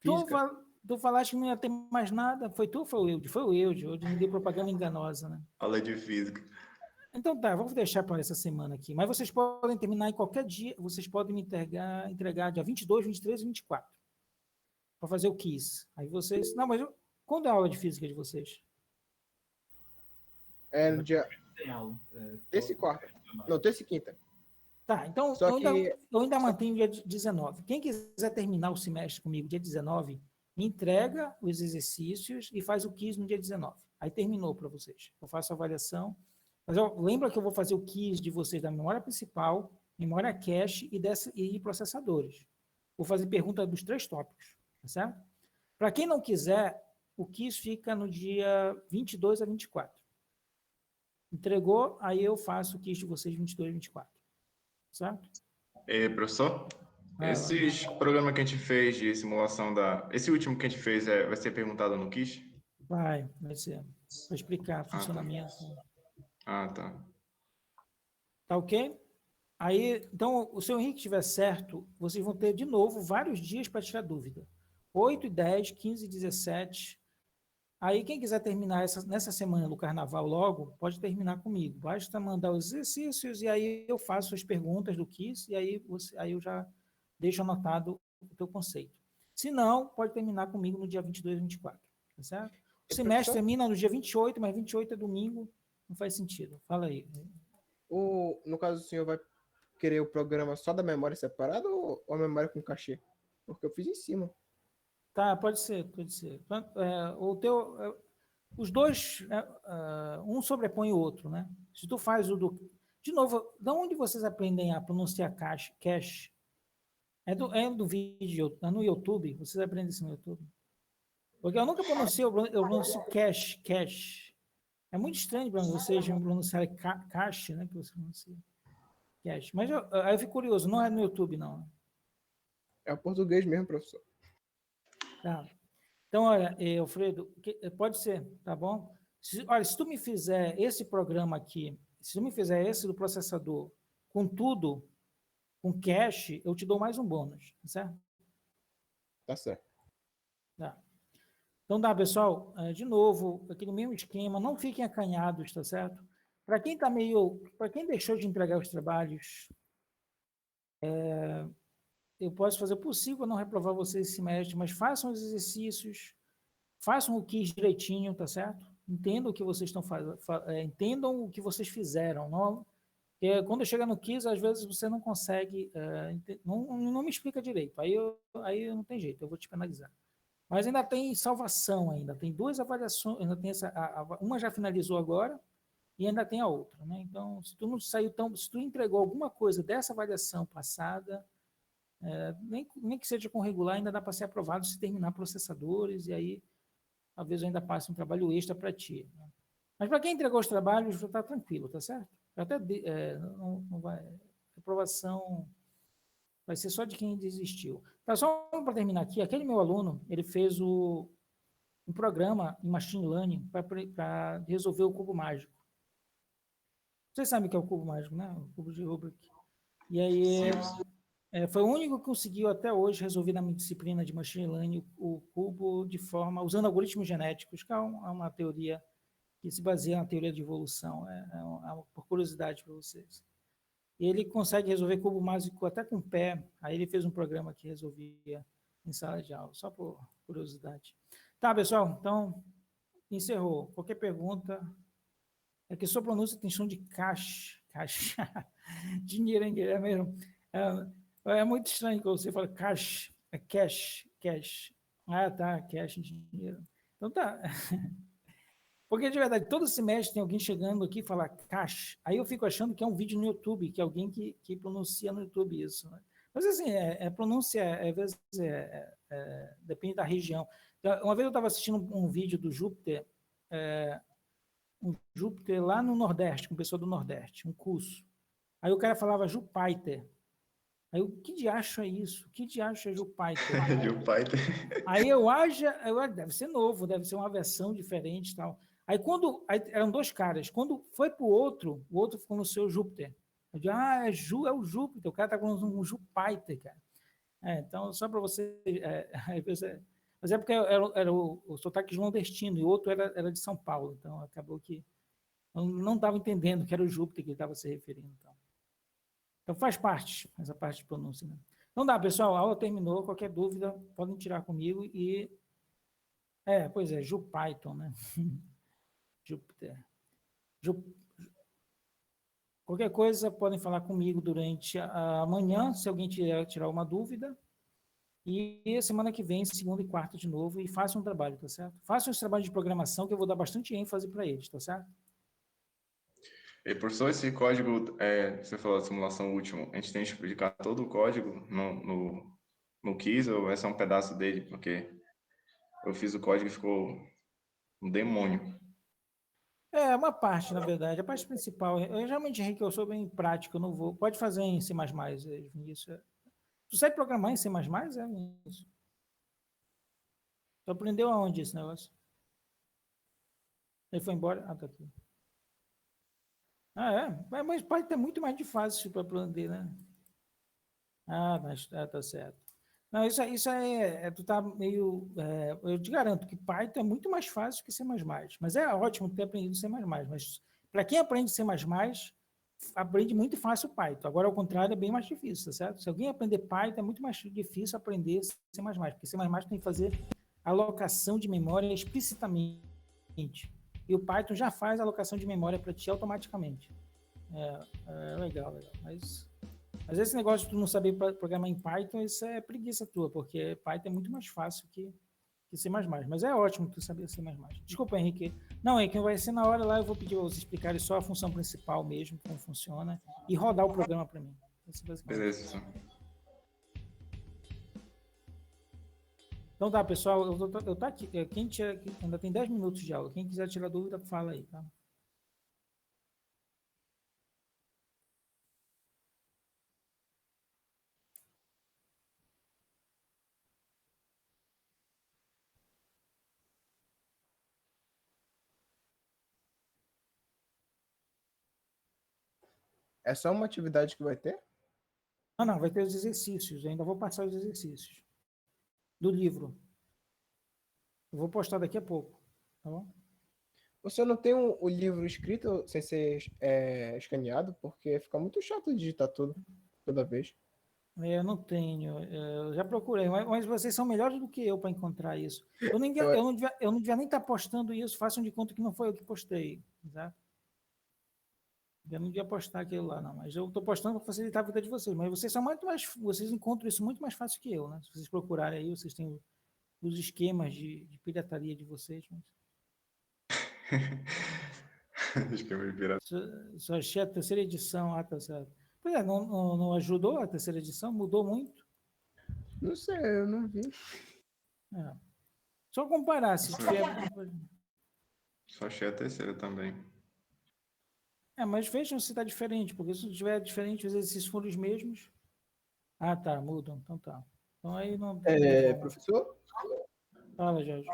física.
Tu falaste que não ia ter mais nada, foi tu ou foi o Eude? Foi o Eude, hoje me deu propaganda enganosa, né?
Aula de física.
Então tá, vamos deixar para essa semana aqui, mas vocês podem terminar em qualquer dia, vocês podem me entregar dia 22, 23 e 24, para fazer o quiz. Aí vocês... Não, mas quando é a aula de física de vocês?
É no dia
Tem aula.
terça e quarta. Não, terça e quinta.
Tá, então
Só
eu ainda mantenho dia 19. Quem quiser terminar o semestre comigo dia 19, entrega os exercícios e faz o quiz no dia 19. Aí terminou para vocês. Eu faço a avaliação. Mas lembra que eu vou fazer o quiz de vocês da memória principal, memória cache e processadores. Vou fazer pergunta dos 3 tópicos, tá certo? Para quem não quiser, o quiz fica no dia 22 a 24. Entregou, aí eu faço o quiz de vocês 22 a 24. Certo?
Professor, esses programas que a gente fez de simulação esse último que a gente fez vai ser perguntado no quiz?
Vai ser. Para explicar o funcionamento.
Tá.
Tá ok? Aí, então, se o Henrique estiver certo, vocês vão ter de novo vários dias para tirar dúvida. 8 e 10, 15 e 17. Aí, quem quiser terminar nessa semana do carnaval logo, pode terminar comigo. Basta mandar os exercícios e aí eu faço as perguntas do quiz e aí eu já deixo anotado o teu conceito. Se não, pode terminar comigo no dia 22 e 24, tá certo? O
E,
semestre
professor,
termina no dia 28, mas 28 é domingo, não faz sentido. Fala aí.
no caso, o senhor vai querer o programa só da memória separada ou a memória com cachê? Porque eu fiz em cima.
Tá, pode ser, pode ser. Os dois, um sobrepõe o outro, né? Se tu faz o do... De novo, de onde vocês aprendem a pronunciar cache? É do vídeo, é no YouTube? Vocês aprendem isso no YouTube? Porque eu nunca pronunciei, eu pronuncio cache. É muito estranho para vocês pronunciarem cache, né? Que você pronuncia cache. Mas aí eu fico curioso, não é no YouTube, não.
É o português mesmo, professor.
Tá. Então, olha, Alfredo, pode ser, tá bom? Olha, se tu me fizer esse programa aqui, se tu me fizer esse do processador com tudo, com cache, eu te dou mais um bônus, tá certo?
Tá certo.
Tá. Então, tá, pessoal, de novo, aquele mesmo esquema, não fiquem acanhados, tá certo? Para quem tá para quem deixou de entregar os trabalhos, eu posso fazer o possível para não reprovar vocês esse semestre, mas façam os exercícios, façam o quiz direitinho, tá certo? Entendam o que vocês estão fazendo, entendam o que vocês fizeram. Não, porque quando chega no quiz, às vezes você não consegue, não me explica direito. Aí não tem jeito, eu vou te penalizar. Mas ainda tem salvação ainda, tem 2 avaliações, ainda tem uma já finalizou agora e ainda tem a outra, né? Então, se tu não saiu se tu entregou alguma coisa dessa avaliação passada, nem que seja com regular, ainda dá para ser aprovado se terminar processadores, e aí talvez eu ainda passe um trabalho extra para ti. Né? Mas para quem entregou os trabalhos, já está tranquilo, tá certo? Até não vai, a aprovação vai ser só de quem desistiu. Tá, só para terminar aqui, aquele meu aluno, ele fez um programa em Machine Learning para resolver o cubo mágico. Vocês sabem o que é o cubo mágico, né? O cubo de Rubik. E aí, foi o único que conseguiu até hoje resolver na minha disciplina de Machine Learning o cubo de forma, usando algoritmos genéticos, que é uma teoria que se baseia na teoria de evolução. Por curiosidade para vocês. E ele consegue resolver cubo mágico até com o pé. Aí ele fez um programa que resolvia em sala de aula, só por curiosidade. Tá, pessoal, então, encerrou. Qualquer pergunta? É que sua pronúncia tem som de caixa. Dinheiro em inglês, é mesmo. É muito estranho quando você fala cash, cash. Ah, tá, cash, dinheiro. Então tá. Porque, de verdade, todo semestre tem alguém chegando aqui e falar cash. Aí eu fico achando que é um vídeo no YouTube, que é alguém que pronuncia no YouTube isso. Né? Mas, assim, pronúncia, às vezes, depende da região. Uma vez eu estava assistindo um vídeo do Júpiter, lá no Nordeste, com pessoa do Nordeste, um curso. Aí o cara falava Jupiter. Aí eu, que diacho é isso? Que diacho é Jupiter?
Jupiter.
Aí deve ser novo, deve ser uma versão diferente e tal. Aí eram 2 caras. Quando foi para o outro ficou no seu Júpiter. Eu digo, é o Júpiter, o cara está com um Jupiter, cara. Então, só para você... mas é porque era o sotaque nordestino, e o outro era de São Paulo, então acabou que eu não estava entendendo que era o Júpiter que ele estava se referindo. Então faz parte, essa parte de pronúncia. Né? Então dá, pessoal, a aula terminou, qualquer dúvida podem tirar comigo e... pois é, Jupython, né? Júpiter. Qualquer coisa podem falar comigo durante a manhã, se alguém tirar uma dúvida. E semana que vem, segunda e quarta de novo, e façam um trabalho, tá certo? Façam esse trabalho de programação que eu vou dar bastante ênfase para eles, tá certo?
E, professor, esse código, você falou da simulação última, a gente tem que explicar todo o código no quiz, ou é só um pedaço dele? Porque eu fiz o código e ficou um demônio.
Uma parte, na verdade. A parte principal, eu geralmente, Henrique, eu sou bem prático, eu não vou... Pode fazer em C++, Vinícius. Tu sabe programar em C++? É isso. Tu aprendeu aonde esse negócio? Ele foi embora? Tá aqui. Mas pode ter muito mais de fácil para aprender, né? Mas tá certo. Não, isso tu tá meio... eu te garanto que Python é muito mais fácil que C++. Mas é ótimo ter aprendido C++. Mas para quem aprende C++, aprende muito fácil Python. Agora, ao contrário, é bem mais difícil, tá certo? Se alguém aprender Python, é muito mais difícil aprender C++, porque C++ tem que fazer alocação de memória explicitamente. E o Python já faz a alocação de memória para ti automaticamente. Legal. Mas esse negócio de tu não saber programar em Python, isso é preguiça tua, porque Python é muito mais fácil que C++. Mas é ótimo tu saber C++. Desculpa, Henrique. Não, Henrique, vai ser na hora lá, eu vou pedir vocês explicarem só a função principal mesmo, como funciona, e rodar o programa para mim.
Beleza.
Então tá, pessoal, eu tô aqui. Ainda tem 10 minutos de aula. Quem quiser tirar dúvida, fala aí, tá?
É só uma atividade que vai ter?
Não, vai ter os exercícios. Eu ainda vou passar os exercícios do livro. Eu vou postar daqui a pouco, tá bom?
Você não tem o livro escrito sem ser escaneado? Porque fica muito chato digitar tudo, toda vez.
Eu não tenho. Eu já procurei, mas vocês são melhores do que eu para encontrar isso. Eu não devia nem estar postando isso. Façam de conta que não foi eu que postei, tá? Eu não devia postar aquilo lá, não. Mas eu estou postando para facilitar a vida de vocês. Mas vocês são vocês encontram isso muito mais fácil que eu, né? Se vocês procurarem aí, vocês têm os esquemas de pirataria de vocês. Mas...
Esquema de pirataria.
Só achei a terceira edição, tá certo. Pois é, não ajudou a terceira edição? Mudou muito?
Não sei, eu não vi.
Só comparar, se tiver...
Só achei a terceira também.
Mas vejam se está diferente, porque se tiver diferente, os exercícios forem os mesmos. Tá, mudam. Então tá. Então aí não...
Professor?
Fala, Jorge.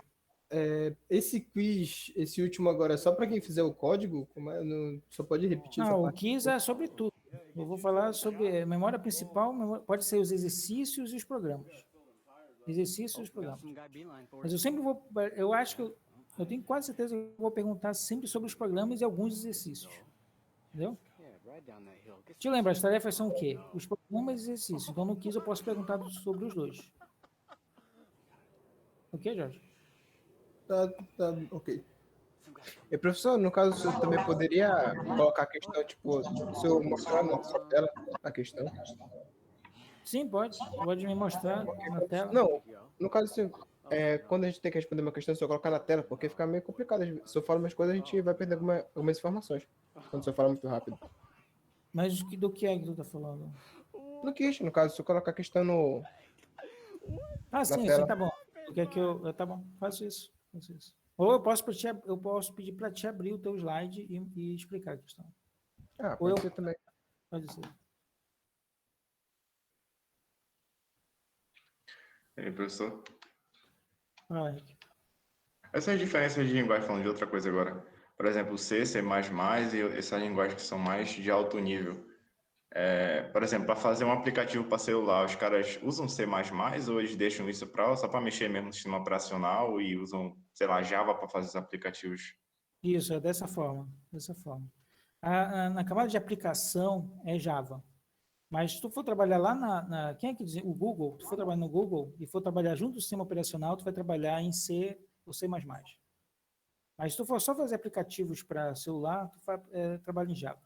Esse quiz, esse último agora, é só para quem fizer o código? Só pode repetir essa
Não, o
parte?
quiz é sobre tudo. Eu vou falar sobre memória principal, pode ser os exercícios e os programas. Exercícios e os programas. Mas eu sempre vou... Eu acho que eu tenho quase certeza que eu vou perguntar sempre sobre os programas e alguns exercícios. Entendeu? Te lembra, as tarefas são o quê? Os programas e exercícios. Então, no quiz eu posso perguntar sobre os dois. Ok, Jorge?
Tá, ok. E, professor, no caso, o senhor também poderia colocar a questão, tipo, se eu mostrar na sua tela a questão?
Sim, pode. Pode me mostrar na tela.
Não, no caso, assim, quando a gente tem que responder uma questão, se eu colocar na tela, porque fica meio complicado. Se eu falo umas coisas, a gente vai perder algumas informações, quando o senhor fala muito rápido.
Mas do que é que tu tá falando?
No caso, se eu colocar a questão no...
Sim,
tela.
tá bom. Quer que tá bom, faço isso. Ou eu posso pedir para te abrir o teu slide e explicar a questão.
Pode ser também.
Pode ser.
E aí, professor?
Henrique.
Essas diferenças de linguagem, falando de outra coisa agora. Por exemplo, C, C++ e essas linguagens que são mais de alto nível. Por exemplo, para fazer um aplicativo para celular, os caras usam C++ ou eles deixam isso só para mexer mesmo no sistema operacional e usam, sei lá, Java para fazer os aplicativos?
Isso, é dessa forma. Na camada de aplicação é Java. Mas se tu for trabalhar lá quem é que diz? O Google, tu for trabalhar no Google e for trabalhar junto do sistema operacional, tu vai trabalhar em C ou C++. Mas se tu for só fazer aplicativos para celular, tu trabalha em Java.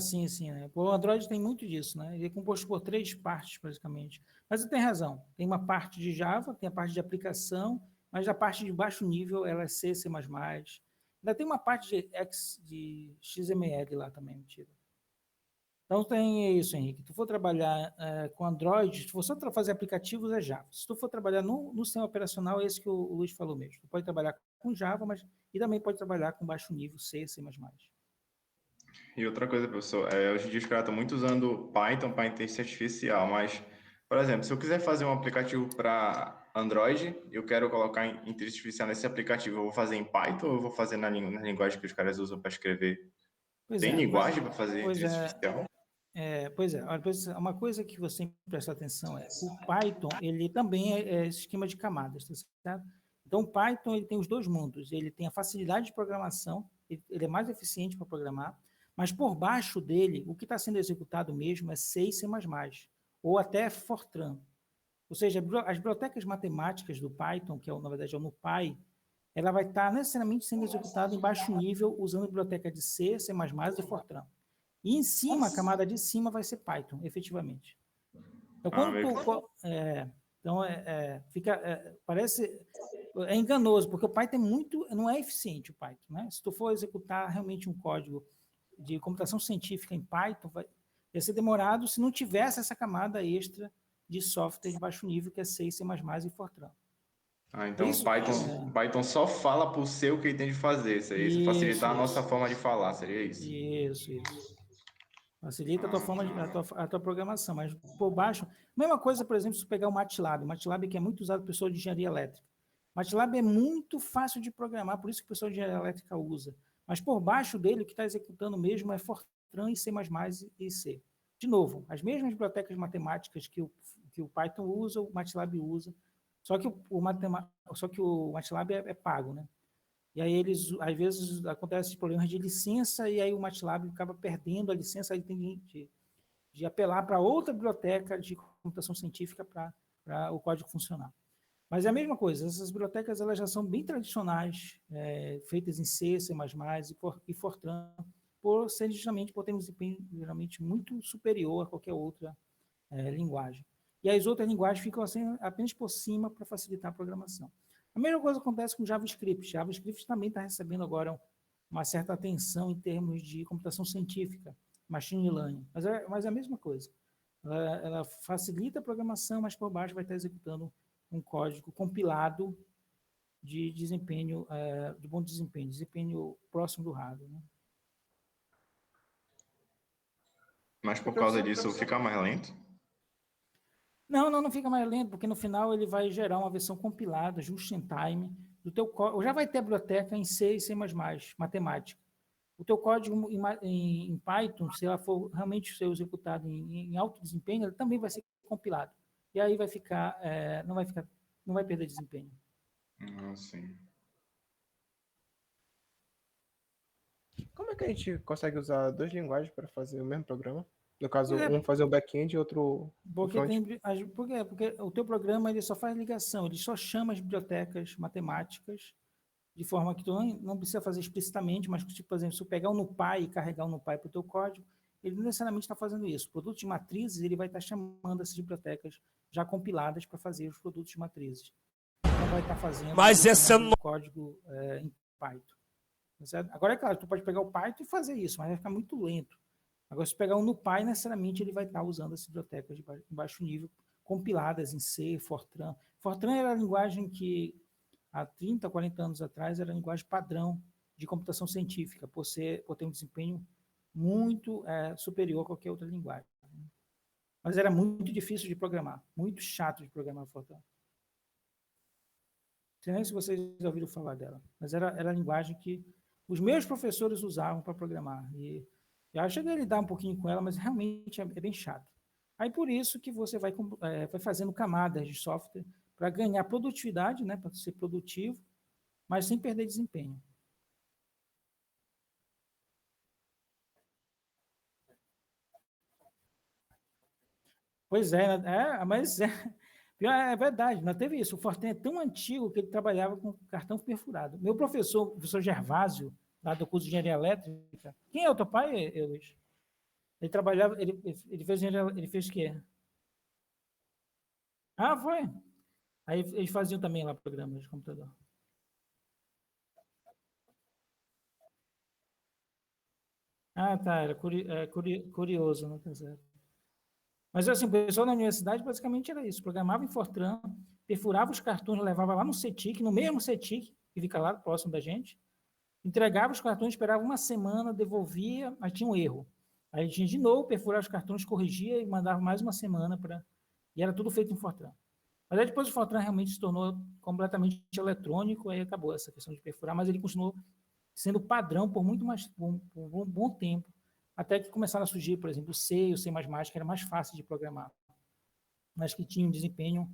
Sim, né? O Android tem muito disso, né? Ele é composto por 3 partes, basicamente. Mas você tem razão. Tem uma parte de Java, tem a parte de aplicação, mas a parte de baixo nível, ela é C, C++. Ainda tem uma parte de XML lá também, mentira. Então tem isso, Henrique. Se tu for trabalhar com Android, se tu for só fazer aplicativos, é Java. Se tu for trabalhar no sistema operacional, é esse que o Luiz falou mesmo. Tu pode trabalhar com Java, e também pode trabalhar com baixo nível, C, C++.
E outra coisa, professor, hoje em dia os caras estão muito usando Python para inteligência artificial, mas, Por exemplo, se eu quiser fazer um aplicativo para Android, eu quero colocar inteligência artificial nesse aplicativo, eu vou fazer em Python ou eu vou fazer na linguagem que os caras usam para escrever?
Pois
Tem
é,
linguagem para fazer
pois
inteligência
é,
artificial?
pois é. Olha, uma coisa que você tem que prestar atenção o Python, ele também é esquema de camadas, tá certo? Então, o Python ele tem os dois mundos. Ele tem a facilidade de programação, ele é mais eficiente para programar, mas por baixo dele, o que está sendo executado mesmo é C e C++, ou até Fortran. Ou seja, as bibliotecas matemáticas do Python, que na verdade é o NumPy, ela vai estar necessariamente sendo executada em baixo nível usando a biblioteca de C, C++ e Fortran. E em cima, a camada de cima vai ser Python, efetivamente. Então, quando parece enganoso, porque o Python não é eficiente o Python, né? Se tu for executar realmente um código de computação científica em Python, vai ser demorado se não tivesse essa camada extra de software de baixo nível, que é C, C++ e Fortran.
Então Python só fala por ser o que ele tem de fazer, seria isso, facilitar a nossa forma de falar, seria isso?
Isso. Facilita a tua programação, mas por baixo... Mesma coisa, por exemplo, se você pegar o MATLAB que é muito usado por pessoal de engenharia elétrica. MATLAB é muito fácil de programar, por isso que o pessoal de engenharia elétrica usa. Mas por baixo dele, o que está executando mesmo é Fortran e C++ e C. De novo, as mesmas bibliotecas matemáticas que o Python usa, o MATLAB usa, só que o MATLAB é pago, né? E aí às vezes, acontecem problemas de licença e aí o MATLAB acaba perdendo a licença, ele tem de apelar para outra biblioteca de computação científica para o código funcionar. Mas é a mesma coisa, essas bibliotecas elas já são bem tradicionais, feitas em C, C++ e Fortran, por terem um desempenho geralmente muito superior a qualquer outra linguagem. E as outras linguagens ficam assim, apenas por cima para facilitar a programação. A mesma coisa acontece com JavaScript. JavaScript também está recebendo agora uma certa atenção em termos de computação científica, machine learning, mas é a mesma coisa. Ela facilita a programação, mas por baixo vai estar executando um código compilado de desempenho, de bom desempenho próximo do hardware, né?
Mas por causa disso fica mais lento?
Não fica mais lento, porque no final ele vai gerar uma versão compilada, just in time, do teu código. Já vai ter a biblioteca em C e C++, matemática. O teu código em Python, se ela for realmente ser executado em alto desempenho, ele também vai ser compilado. E aí vai ficar, não vai perder desempenho.
Sim.
Como é que a gente consegue usar duas linguagens para fazer o mesmo programa? No caso, um fazer o back-end e outro o front.
Porque o teu programa ele só faz ligação, ele só chama as bibliotecas matemáticas de forma que tu não precisa fazer explicitamente, mas, tipo, por exemplo, se tu pegar o NumPy e carregar o NumPy para o teu código, ele não necessariamente está fazendo isso. Produtos de matrizes, ele vai estar chamando essas bibliotecas já compiladas para fazer os produtos de matrizes. Não vai estar fazendo código em Python. Certo? Agora, é claro, tu pode pegar o Python e fazer isso, mas vai ficar muito lento. Agora, se pegar um NumPy, necessariamente ele vai estar usando as bibliotecas de baixo nível, compiladas em C, Fortran. Fortran era a linguagem que, há 30, 40 anos atrás, era a linguagem padrão de computação científica, por ter um desempenho muito superior a qualquer outra linguagem. Mas era muito difícil de programar, muito chato de programar Fortran. Não sei nem se vocês já ouviram falar dela, mas era a linguagem que os meus professores usavam para programar. E eu cheguei a lidar um pouquinho com ela, mas realmente é bem chato. Aí por isso que você vai fazendo camadas de software para ganhar produtividade, né, para ser produtivo, mas sem perder desempenho. Pois mas é verdade, não teve isso. O Fortran é tão antigo que ele trabalhava com cartão perfurado. Meu professor, o professor Gervásio, lá do curso de engenharia elétrica, quem é o teu pai, Luiz? Ele trabalhava, ele fez o quê? Ah, foi? Aí eles faziam também lá programas de computador. Ah, tá, era curioso, não tá certo. Mas assim, o pessoal na universidade basicamente era isso, programava em Fortran, perfurava os cartões, levava lá no CETIC, no mesmo CETIC, que fica lá próximo da gente, entregava os cartões, esperava uma semana, devolvia, mas tinha um erro. Aí a gente de novo perfurava os cartões, corrigia e mandava mais uma semana para E era tudo feito em Fortran. Mas aí depois o Fortran realmente se tornou completamente eletrônico, aí acabou essa questão de perfurar, mas ele continuou sendo padrão por um bom tempo, até que começaram a surgir, por exemplo, o C e o C++, que era mais fácil de programar, mas que tinha um desempenho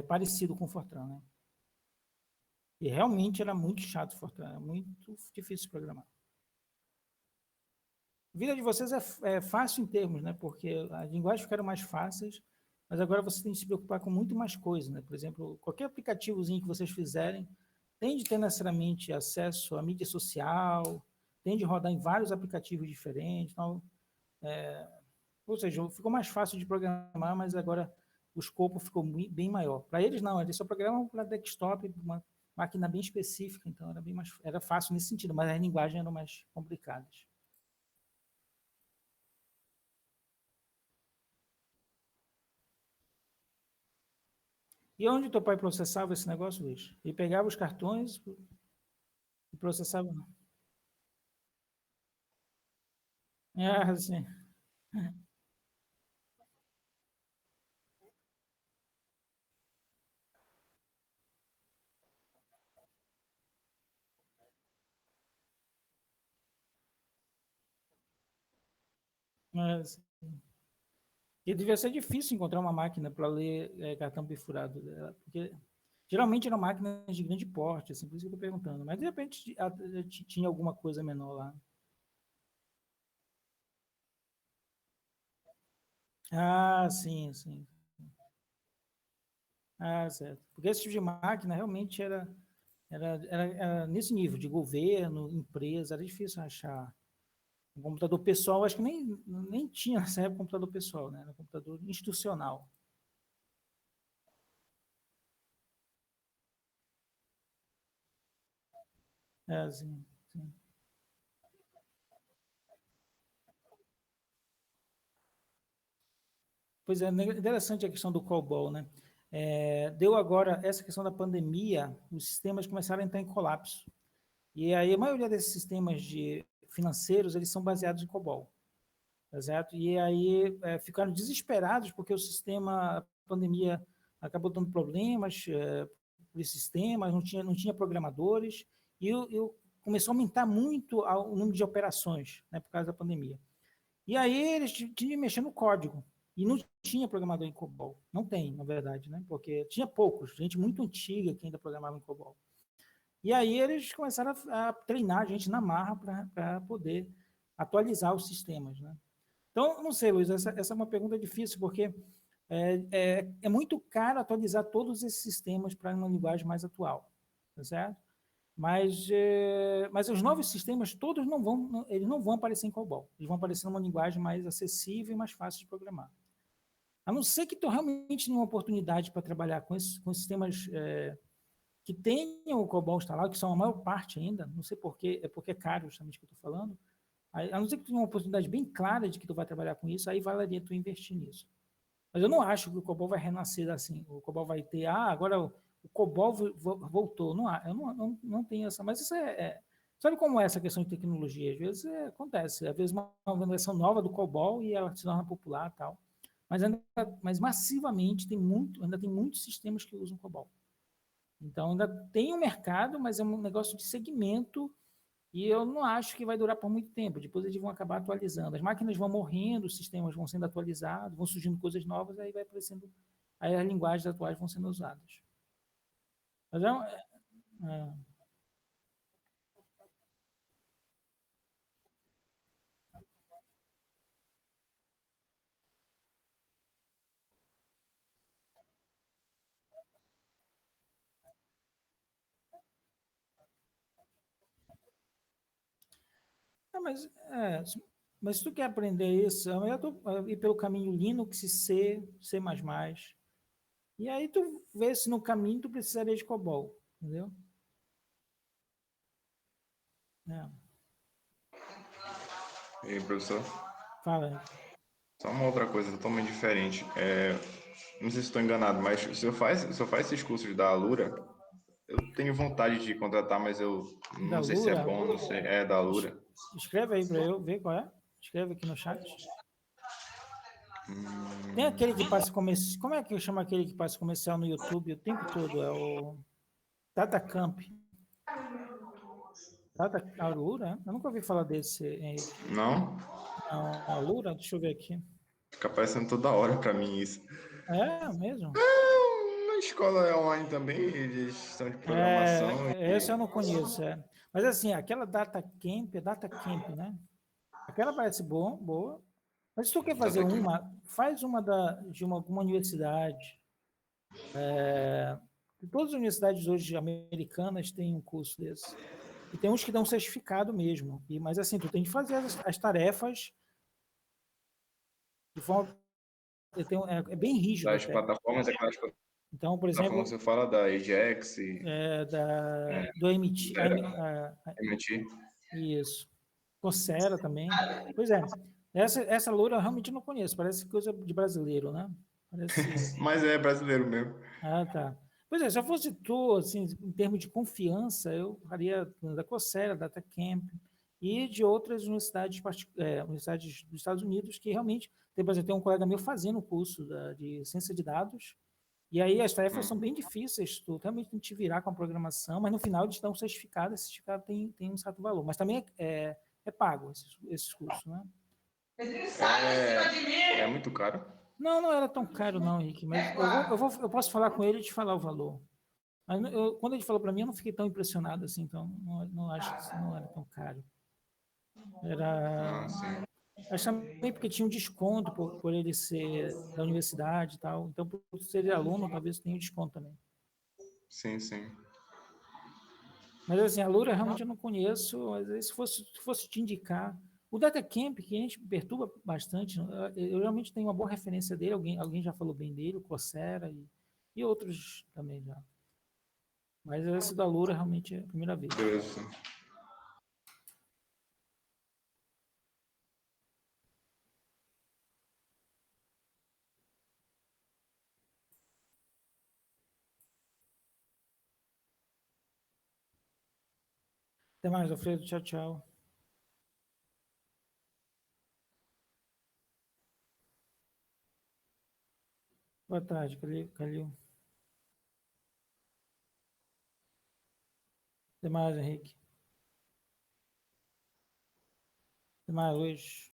parecido com o Fortran, né? E realmente era muito chato o Fortran, era muito difícil de programar. A vida de vocês é fácil em termos, né? Porque as linguagens ficaram mais fáceis, mas agora você tem que se preocupar com muito mais coisas, né? Por exemplo, qualquer aplicativozinho que vocês fizerem tem de ter necessariamente acesso à mídia social, tem de rodar em vários aplicativos diferentes. Então, ou seja, ficou mais fácil de programar, mas agora o escopo ficou bem maior. Para eles, não, eles só programam para desktop, uma máquina bem específica, então era fácil nesse sentido, mas as linguagens eram mais complicadas. E onde teu pai processava esse negócio, Luiz? Ele pegava os cartões e processava? Sim. Sim. E devia ser difícil encontrar uma máquina para ler cartão perfurado, porque geralmente eram máquinas de grande porte, assim, por isso que eu estou perguntando. Mas de repente tinha alguma coisa menor lá. Sim, sim. Certo. Porque esse tipo de máquina realmente era nesse nível de governo, empresa, era difícil achar. Um computador pessoal, acho que nem tinha nessa época computador pessoal, né? Era um computador institucional. Sim, sim. Pois é, interessante a questão do COBOL, né? Deu agora, essa questão da pandemia, os sistemas começaram a entrar em colapso. E aí a maioria desses sistemas financeiros, eles são baseados em COBOL. Tá certo? E aí ficaram desesperados porque o sistema, a pandemia acabou dando problemas por esse sistema, não tinha programadores, e começou a aumentar muito o número de operações, né, por causa da pandemia. E aí eles tinham que mexer no código, e não tinha programador em COBOL. Não tem, na verdade, né, porque tinha poucos, gente muito antiga que ainda programava em COBOL. E aí eles começaram a treinar a gente na marra para poder atualizar os sistemas, né? Então, não sei, Luiz, essa é uma pergunta difícil, porque é muito caro atualizar todos esses sistemas para uma linguagem mais atual, tá certo? Mas os novos sistemas, todos eles não vão aparecer em COBOL, eles vão aparecer numa linguagem mais acessível e mais fácil de programar. A não ser que tu realmente tenha uma oportunidade para trabalhar com sistemas que tenham o COBOL instalado, que são a maior parte ainda, não sei porquê, porque é caro justamente que eu estou falando, a não ser que tu tenha uma oportunidade bem clara de que tu vai trabalhar com isso, aí valeria tu investir nisso. Mas eu não acho que o COBOL vai renascer assim. O COBOL vai ter, agora o COBOL voltou. Eu não tenho essa. Mas isso sabe como é essa questão de tecnologia? Às vezes acontece. Às vezes uma versão nova do COBOL e ela se torna popular e tal. Mas massivamente ainda tem muitos sistemas que usam COBOL. Então ainda tem um mercado, mas é um negócio de segmento. E eu não acho que vai durar por muito tempo. Depois eles vão acabar atualizando. As máquinas vão morrendo, os sistemas vão sendo atualizados, vão surgindo coisas novas, aí vai aparecendo, aí as linguagens atuais vão sendo usadas. Mas mas se tu quer aprender isso, é melhor tu ir pelo caminho Linux, C, C++. E aí tu vê se no caminho tu precisaria de COBOL, entendeu?
E aí, professor?
Fala.
Só uma outra coisa totalmente diferente. Não sei se estou enganado, mas o senhor faz esses cursos da Alura? Eu tenho vontade de contratar, mas eu não sei se é bom, não sei. Da Alura.
Escreve aí para eu ver qual é. Escreve aqui no chat. Tem aquele que passa comercial. Como é que eu chamo aquele que passa comercial no YouTube o tempo todo? É o Datacamp. Alura? Eu nunca ouvi falar desse, Henrique.
Não?
Não, Alura? Deixa eu ver aqui.
Fica aparecendo toda hora para mim isso.
É mesmo?
Na escola é online também, eles estão de programação.
Essa eu não conheço, é. Mas assim, aquela Datacamp, é Datacamp, né? Aquela parece boa. Mas se tu quer fazer
Datacamp.
faz uma de alguma universidade. Todas as universidades hoje americanas têm um curso desse. E tem uns que dão certificado mesmo. Mas assim, tu tem que fazer as tarefas de forma. É bem rígido
Das
até.
plataformas, aquelas
Então, por exemplo,
plataformas você fala da Ajax,
do MIT.
MIT.
Isso. Coursera também. Pois é. Essa loura eu realmente não conheço. Parece coisa de brasileiro, né? Parece.
Mas é brasileiro mesmo.
Ah, tá. Pois é, se eu fosse tu, assim, em termos de confiança, eu faria da Coursera, da Datacamp e de outras universidades, universidades dos Estados Unidos que realmente, por exemplo, tem um colega meu fazendo o curso de ciência de dados, e aí as tarefas são bem difíceis, tu realmente tem que te virar com a programação, mas no final eles dão um certificado, esse certificado tem um certo valor, mas também é pago esses cursos, né?
É muito caro.
Não era tão caro não, Henrique, mas eu posso falar com ele e te falar o valor. Mas quando ele falou para mim, eu não fiquei tão impressionado assim, então não acho que isso não era tão caro. Era,
Sim.
acho também porque tinha um desconto por ele ser da universidade e tal, então por ser aluno, talvez tenha um desconto também.
Sim.
Mas assim, a Lura realmente eu não conheço, mas aí se fosse te indicar, o Datacamp, que a gente perturba bastante, eu realmente tenho uma boa referência dele, alguém já falou bem dele, o Coursera e outros também já. Mas esse da Lura realmente é a primeira vez.
Beleza.
Até mais, Alfredo. Tchau, tchau. Boa tarde, Calil. Até mais, Henrique. Até mais, Luiz.